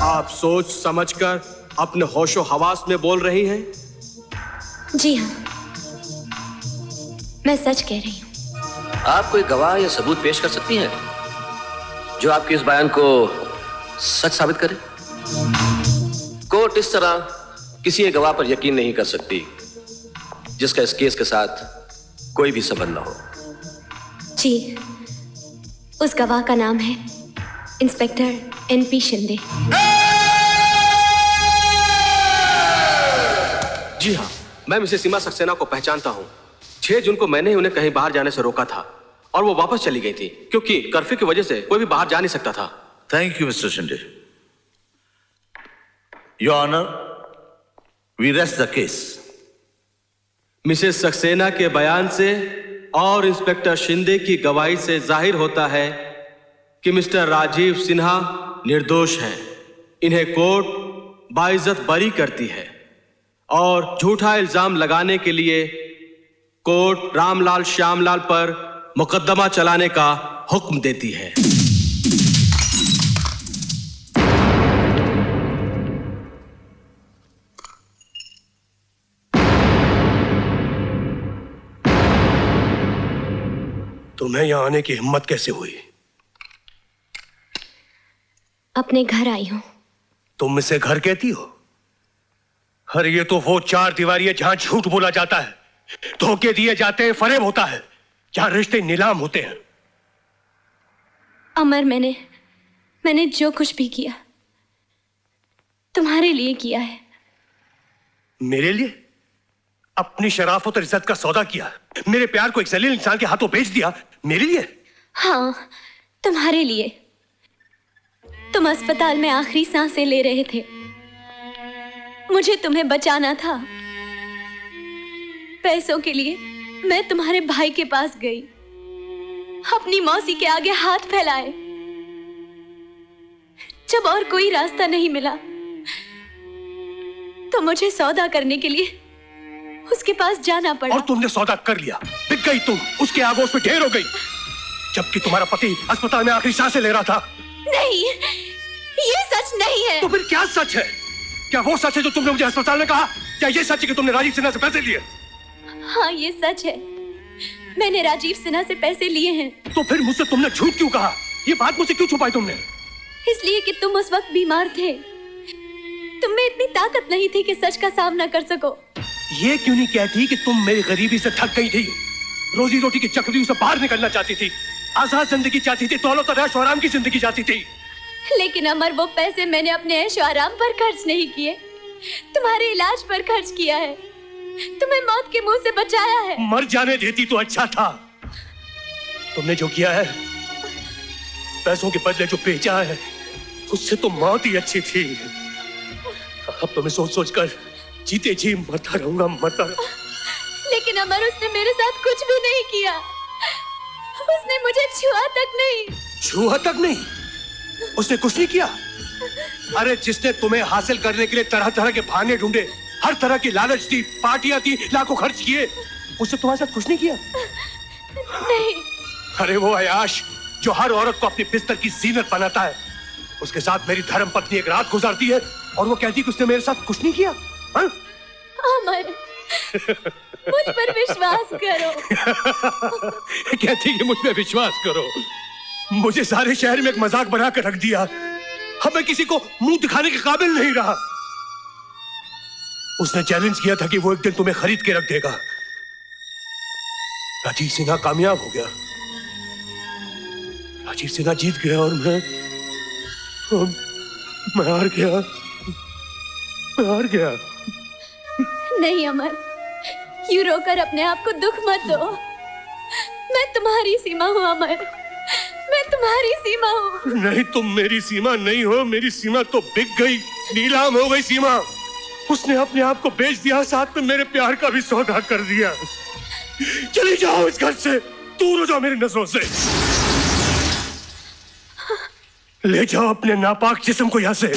आप सोच समझकर अपने होशो हवास में बोल रही हैं? जी हाँ, मैं सच कह रही हूँ। आप कोई गवाह या सबूत पेश कर सकती हैं जो आपके इस बयान को सच साबित करे? कोर्ट इस तरह किसी एक गवाह पर यकीन नहीं कर सकती जिसका इस केस के साथ कोई भी संबंध न हो। जी, उस गवाह का नाम है इंस्पेक्टर NP शिंदे। जी हाँ, मैं मिसेस सीमा सक्सेना को पहचानता हूँ। 6 जून को मैंने उन्हें कहीं बाहर जाने से रोका था और वो वापस चली गई थी क्योंकि कर्फ्यू की वजह से कोई भी बाहर जा नहीं सकता था। Thank you mister Shinde. Your honour, we rest the case. Mrs Saxena के बयान से और इंस्पेक्टर शिंदे की गवाही से जाहिर होता है कि मिस्टर राजीव सिन्हा निर्दोष हैं। इन्हें कोर्ट बाइज्जत बरी करती है और झूठा इल्जाम लगाने के लिए कोर्ट रामलाल श्यामलाल पर मुकदमा चलाने का हुक्म देती है। तुम्हें यहां आने की हिम्मत कैसे हुई? अपने घर आई हूं। तुम इसे घर कहती हो? अरे ये तो वो 4 दीवारी है जहां झूठ बोला जाता है, धोखे दिए जाते हैं, फरेब होता है, जहां रिश्ते नीलाम होते हैं। अमर, मैंने जो कुछ भी किया तुम्हारे लिए किया है। मेरे लिए? अपनी शराफत और इज्जत का सौदा किया, मेरे प्यार को एक जलील इंसान के हाथों बेच दिया, मेरे लिए? हाँ, तुम्हारे लिए। तुम अस्पताल में आखिरी सांसें ले रहे थे, मुझे तुम्हें बचाना था। पैसों के लिए मैं तुम्हारे भाई के पास गई, अपनी मौसी के आगे हाथ फैलाए। जब और कोई रास्ता नहीं मिला तो मुझे सौदा करने के लिए उसके पास जाना पड़ा। और तुमने सौदा कर लिया, बिक गई तुम, उसके आगोश में ढेर हो गई, जबकि तुम्हारा पति अस्पताल में आखिरी सांसें ले रहा था। नहीं, ये सच नहीं है। तो फिर क्या सच है? क्या वो सच है जो तुमने मुझे अस्पताल में कहा? क्या ये सच है कि तुमने राजीव सिन्हा से पैसे लिए? हाँ, ये सच है, मैंने राजीव सिन्हा से पैसे लिए हैं। तो फिर मुझसे तुमने झूठ क्यों कहा? ये बात मुझसे क्यों छुपाई तुमने? इसलिए कि तुम उस वक्त बीमार थे, तुम में इतनी ताकत नहीं थी कि सच का सामना कर सको। ये क्यों नहीं कहती कि तुम मेरी गरीबी से थक गई थी, रोजी रोटी की चक्रव्यूह से बाहर निकलना चाहती थी, आजाद जिंदगी चाहती थी, दौलत और ऐश आराम की जिंदगी चाहती थी? लेकिन अमर, वो पैसे मैंने अपने ऐश आराम पर खर्च नहीं किए, तुम्हारे इलाज पर खर्च किया है, तुम्हें मौत के मुंह से बचाया है। मर जाने देती तो अच्छा था। तुमने जो किया है, पैसों के बदले जो बेचा है, उससे तो मौत ही अच्छी थी। अब तो मैं सोच सोच कर जीते जी मरता रहूंगा, मरता रहूंगा। लेकिन अमर, उसने मेरे साथ कुछ भी नहीं किया, उसने मुझे छुआ तक नहीं। छुआ तक नहीं? उसने कुछ नहीं किया? अरे जिसने तुम्हें हासिल करने के लिए तरह तरह के बहाने ढूंढे, हर तरह की लालच दी, पार्टियां दी, लाखों खर्च किए, उसने तुम्हारे साथ कुछ नहीं किया? नहीं। अरे वो अयाश जो हर औरत को अपनी बिस्तर की जीनत बनाता है, उसके साथ मेरी धर्म पत्नी एक रात गुजारती है और वो कहती है कि उसने मेरे साथ कुछ नहीं किया। हाँ? अमर, मुझ पर विश्वास करो। कहती है कि मुझ पर विश्वास करो। मुझे सारे शहर में एक मजाक बनाकर रख दिया, अब मैं किसी को मुंह दिखाने के काबिल नहीं रहा। उसने चैलेंज किया था कि वो एक दिन तुम्हें खरीद के रख देगा। राजीव सिन्हा कामयाब हो गया, राजीव सिन्हा जीत गया और मैं हार गया। मैं हार गया। नहीं अमर, यूं रोकर अपने आप को दुख मत दो। मैं तुम्हारी सीमा हूँ अमर, मैं तुम्हारी सीमा हूँ। नहीं, तुम मेरी सीमा नहीं हो। मेरी सीमा तो बिक गई, नीलाम हो गई सीमा। उसने अपने आप को बेच दिया, साथ में मेरे प्यार का भी सौदा कर दिया। चली जाओ इस घर से, दूर हो जाओ मेरी नजरों से। ले जाओ अपने नापाक जिस्म को यहां से।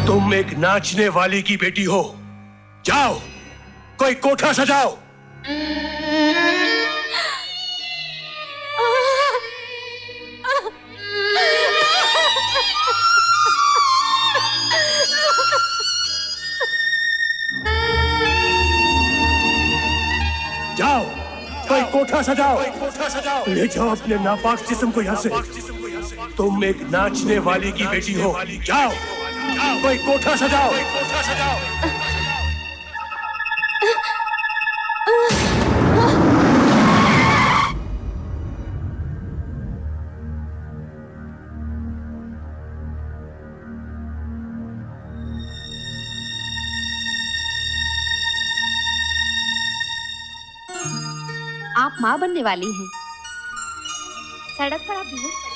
तुम एक नाचने वाली की बेटी हो। जाओ, कोई कोठा सजाओ। जाओ, कोई कोठा सजाओ। ले जाओ अपने नापाक जिस्म को यहाँ से। तुम एक नाचने वाली की बेटी हो। जाओ, कोई कोठा सजाओ। आप माँ बनने वाली हैं। सड़क पर आप बेहोश पड़े।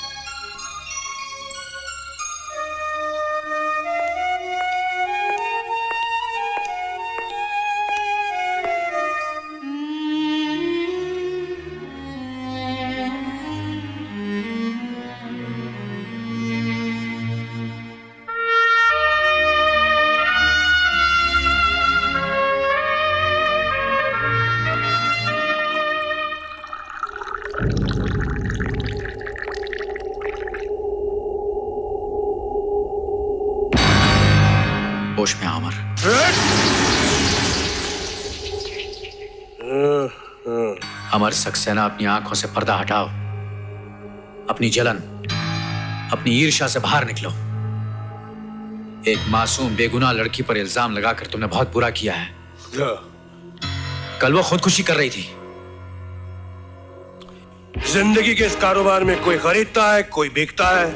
होश में अमर। अमर सक्सेना, अपनी आंखों से पर्दा हटाओ। अपनी जलन, अपनी ईर्ष्या से बाहर निकलो। एक मासूम बेगुनाह लड़की पर इल्जाम लगाकर तुमने बहुत बुरा किया है। कल वो खुदकुशी कर रही थी। जिंदगी के इस कारोबार में कोई खरीदता है, कोई बिकता है,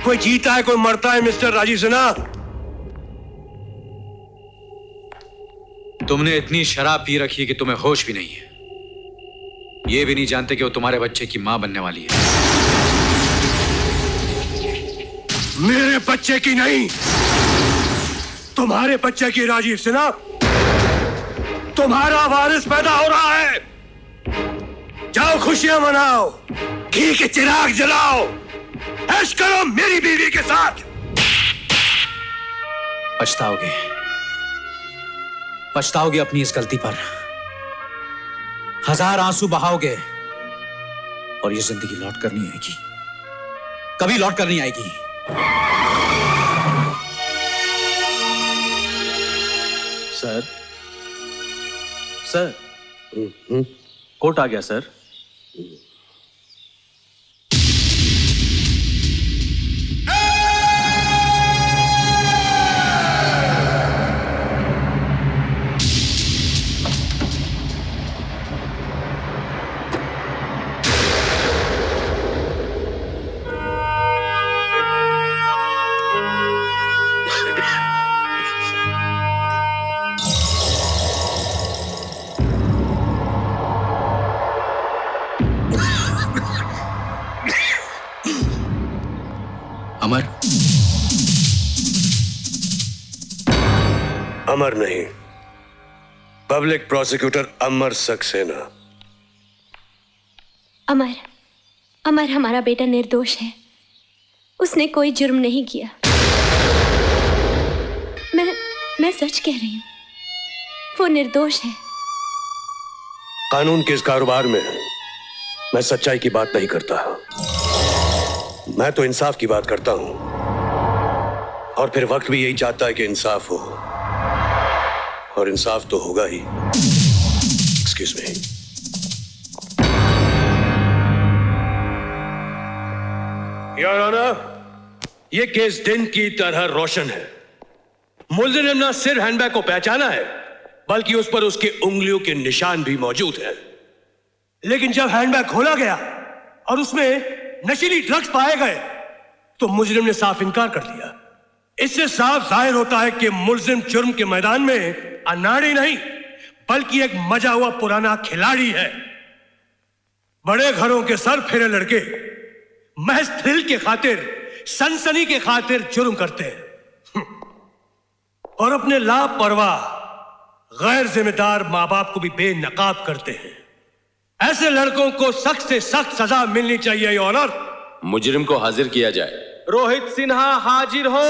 कोई जीता है, कोई मरता है। मिस्टर राजीव सिन्हा, तुमने इतनी शराब पी रखी है कि तुम्हें होश भी नहीं है। ये भी नहीं जानते कि वो तुम्हारे बच्चे की मां बनने वाली है। मेरे बच्चे की नहीं, तुम्हारे बच्चे की। राजीव सिन्हा, तुम्हारा वारिस पैदा हो रहा है। जाओ, खुशियां मनाओ, घी के चिराग जलाओ, ऐश करो मेरी बीवी के साथ। पछताओगे, पछताओगे अपनी इस गलती पर। हजार आंसू बहाओगे और ये जिंदगी लौट कर नहीं आएगी, कभी लौट कर नहीं आएगी। सर, सर, कोर्ट आ गया सर। अमर, अमर नहीं, पब्लिक प्रोसिक्यूटर अमर सक्सेना। अमर, अमर हमारा बेटा निर्दोष है। उसने कोई जुर्म नहीं किया। मैं सच कह रही हूं, वो निर्दोष है। कानून के इस कारोबार में मैं सच्चाई की बात नहीं करता, मैं तो इंसाफ की बात करता हूं। और फिर वक्त भी यही चाहता है कि इंसाफ हो, और इंसाफ तो होगा ही। Excuse me. योर ऑनर, ये केस दिन की तरह रोशन है। मुलजिम ने न सिर्फ हैंडबैग को पहचाना है, बल्कि उस पर उसकी उंगलियों के निशान भी मौजूद हैं। लेकिन जब हैंडबैग खोला गया और उसमें नशीली ड्रग्स पाए गए, तो मुजरिम ने साफ इनकार कर दिया। इससे साफ जाहिर होता है कि मुल्जिम जुर्म के मैदान में अनाड़ी नहीं बल्कि एक मजा हुआ पुराना खिलाड़ी है। बड़े घरों के सर फेरे लड़के महज थ्रिल के खातिर, सनसनी के खातिर जुर्म करते हैं और अपने लापरवाह गैर जिम्मेदार मां बाप को भी बेनकाब करते हैं। ऐसे लड़कों को सख्त से सख्त सजा मिलनी चाहिए योर ऑनर। मुजरिम को हाजिर किया जाए। रोहित सिन्हा हाजिर हो।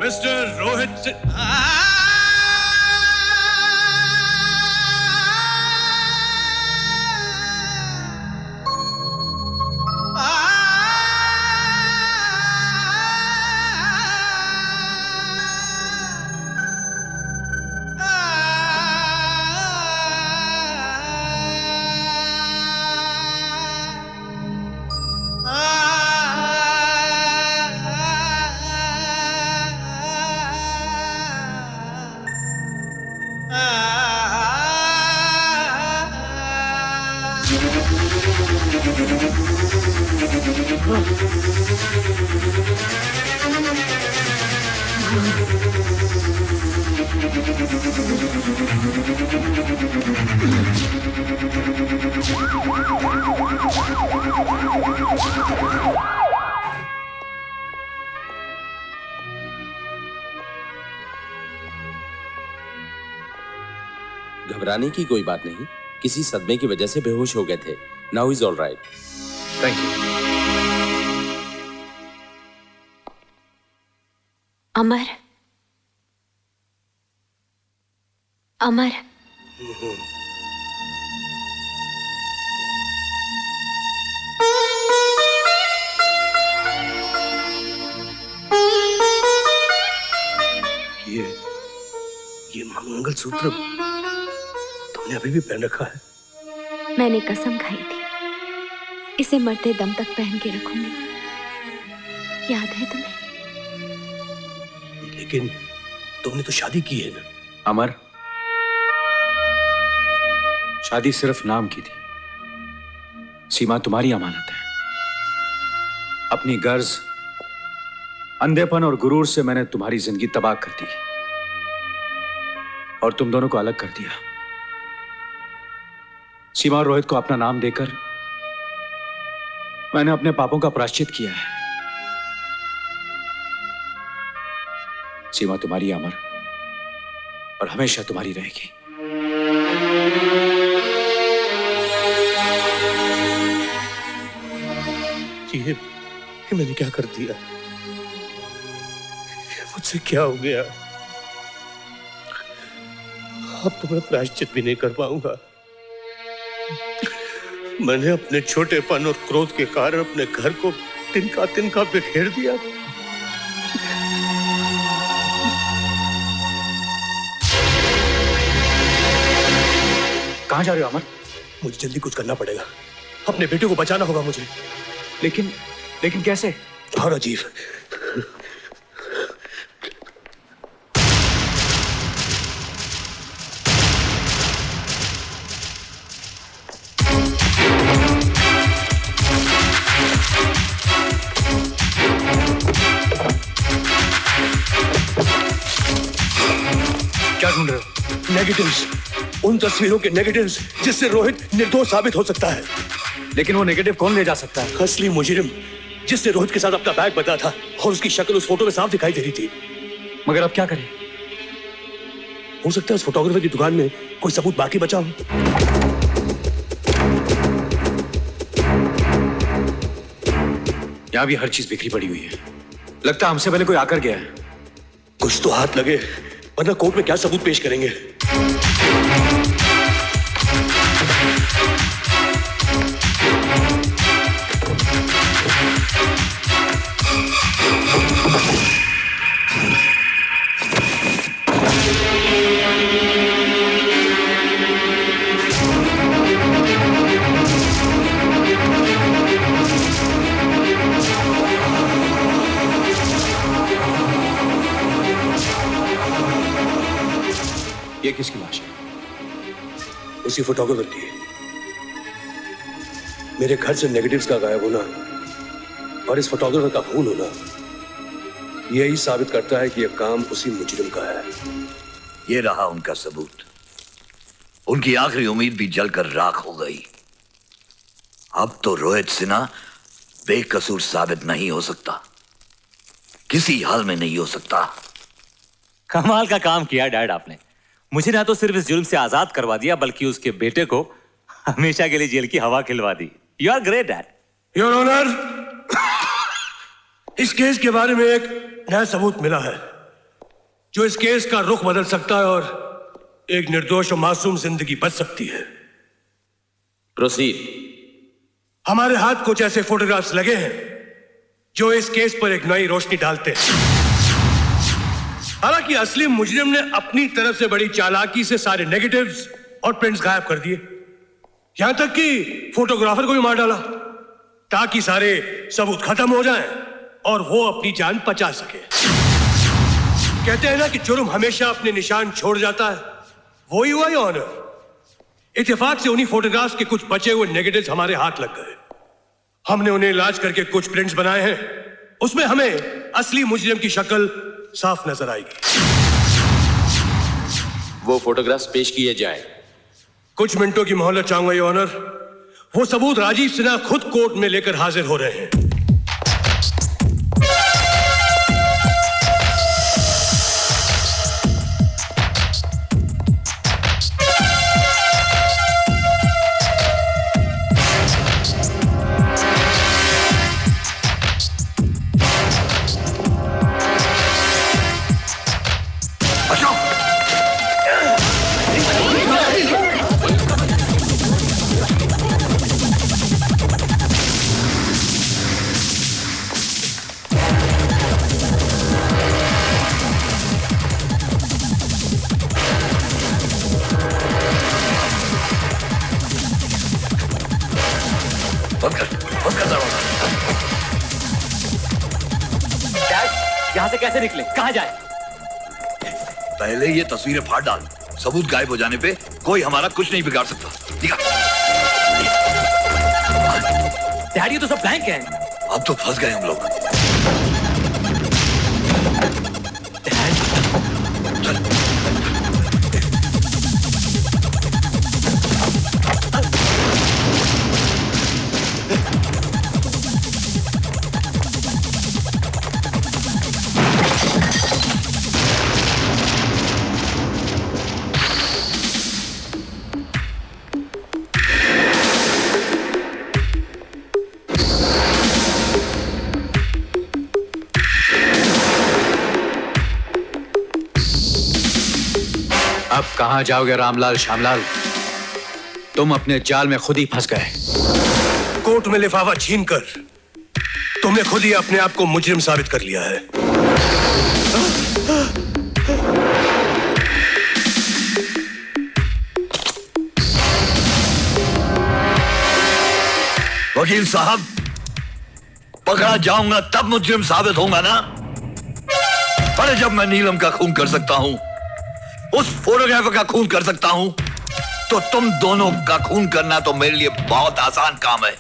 मिस्टर रोहित सिन्हा। घबराने की कोई बात नहीं, किसी सदमे की वजह से बेहोश हो गए थे। Now is all right. Thank you. Amar, Amar, ये मंगलसूत्र तुमने अभी भी पहन रखा है? मैंने कसम खाई थी इसे मरते दम तक पहन के रखूंगी। याद है तुम्हें? लेकिन तुमने तो शादी की है ना? अमर, शादी सिर्फ नाम की थी। सीमा तुम्हारी अमानत है। अपनी गर्ज, अंधेपन और गुरूर से मैंने तुम्हारी जिंदगी तबाह कर दी और तुम दोनों को अलग कर दिया। सीमा और रोहित को अपना नाम देकर मैंने अपने पापों का प्रायश्चित किया है। सीमा तुम्हारी अमर और हमेशा तुम्हारी रहेगी। ये मैंने क्या कर दिया? मुझसे क्या हो गया? अब तो मैं प्रायश्चित भी नहीं कर पाऊंगा। मैंने अपने छोटेपन और क्रोध के कारण अपने घर को तिनका तिनका बिखेर दिया। कहां जा रहे हो अमर? मुझे जल्दी कुछ करना पड़ेगा। अपने बेटे को बचाना होगा मुझे। लेकिन कैसे? और अजीब। क्या ढूंढ रहे हो? नेगेटिव्स, उन तस्वीरों के नेगेटिव्स जिससे रोहित निर्दोष साबित हो सकता है। लेकिन वो नेगेटिव कौन ले जा सकता है? असली मुजरिम जिससे रोहित के साथ अपना बैग बदला था और उसकी शक्ल उस फोटो में साफ दिखाई दे रही थी। मगर अब क्या करें? हो सकता है उस फोटोग्राफर की दुकान में कोई सबूत बाकी बचा हो। यहां भी हर चीज बिखरी पड़ी हुई है। लगता है हमसे पहले कोई आकर गया है। कुछ तो हाथ लगे, वरना कोर्ट में क्या सबूत पेश करेंगे? ये किसकी लाश है? उसी फोटोग्राफर की। मेरे घर से नेगेटिव्स का गायब होना और इस फोटोग्राफर का खून होना यही साबित करता है कि यह काम उसी मुजरिम का है। ये रहा उनका सबूत। उनकी आखिरी उम्मीद भी जलकर राख हो गई। अब तो रोहित सिन्हा बेकसूर साबित नहीं हो सकता, किसी हाल में नहीं हो सकता। कमाल का काम किया डैड आपने। मुझे ना तो सिर्फ इस जुर्म से आजाद करवा दिया, बल्कि उसके बेटे को हमेशा के लिए जेल की हवा खिलवा दी। You are great dad. Your honour, इस केस के बारे में एक नया सबूत मिला है जो इस केस का रुख बदल सकता है और एक निर्दोष और मासूम जिंदगी बच सकती है। प्रोसीड। हमारे हाथ कुछ ऐसे फोटोग्राफ्स लगे हैं जो इस केस पर एक नई रोशनी डालते हैं। हालांकि असली मुजरिम ने अपनी तरफ से बड़ी चालाकी से सारे नेगेटिव्स और प्रिंट्स गायब कर दिए, यहां तक कि फोटोग्राफर को भी मार डाला ताकि सारे सबूत खत्म हो जाएं और वो अपनी जान बचा सके। कहते हैं ना कि जुर्म हमेशा अपने निशान छोड़ जाता है, वो ही हुआ ये ऑनर। इत्तेफाक से उन्हीं फोटोग्राफ्स के कुछ बचे हुए नेगेटिव्स हमारे हाथ लग गए। हमने उन्हें इलाज करके कुछ प्रिंट्स बनाए हैं, उसमें हमें असली मुजरिम की शक्ल साफ नजर आएगी। वो फोटोग्राफ्स पेश किए जाए। कुछ मिनटों की मोहलत चाहूंगा ये ऑनर। वो सबूत राजीव सिन्हा खुद कोर्ट में लेकर हाजिर हो रहे हैं। यहां से कैसे निकले, कहां जाए? पहले ये तस्वीरें फाड़ डाल। सबूत गायब हो जाने पे कोई हमारा कुछ नहीं बिगाड़ सकता। डैडी, ये तो सब ब्लैंक है। अब तो फंस गए हम लोग। अब कहां जाओगे रामलाल श्यामलाल? तुम अपने जाल में खुद ही फंस गए। कोर्ट में लिफाफा छीनकर तुमने खुद ही अपने आप को मुजरिम साबित कर लिया है। वकील साहब, पकड़ा जाऊंगा तब मुजरिम साबित होगा ना? अरे जब मैं नीलम का खून कर सकता हूं, उस फोटोग्राफर का खून कर सकता हूं, तो तुम दोनों का खून करना तो मेरे लिए बहुत आसान काम है।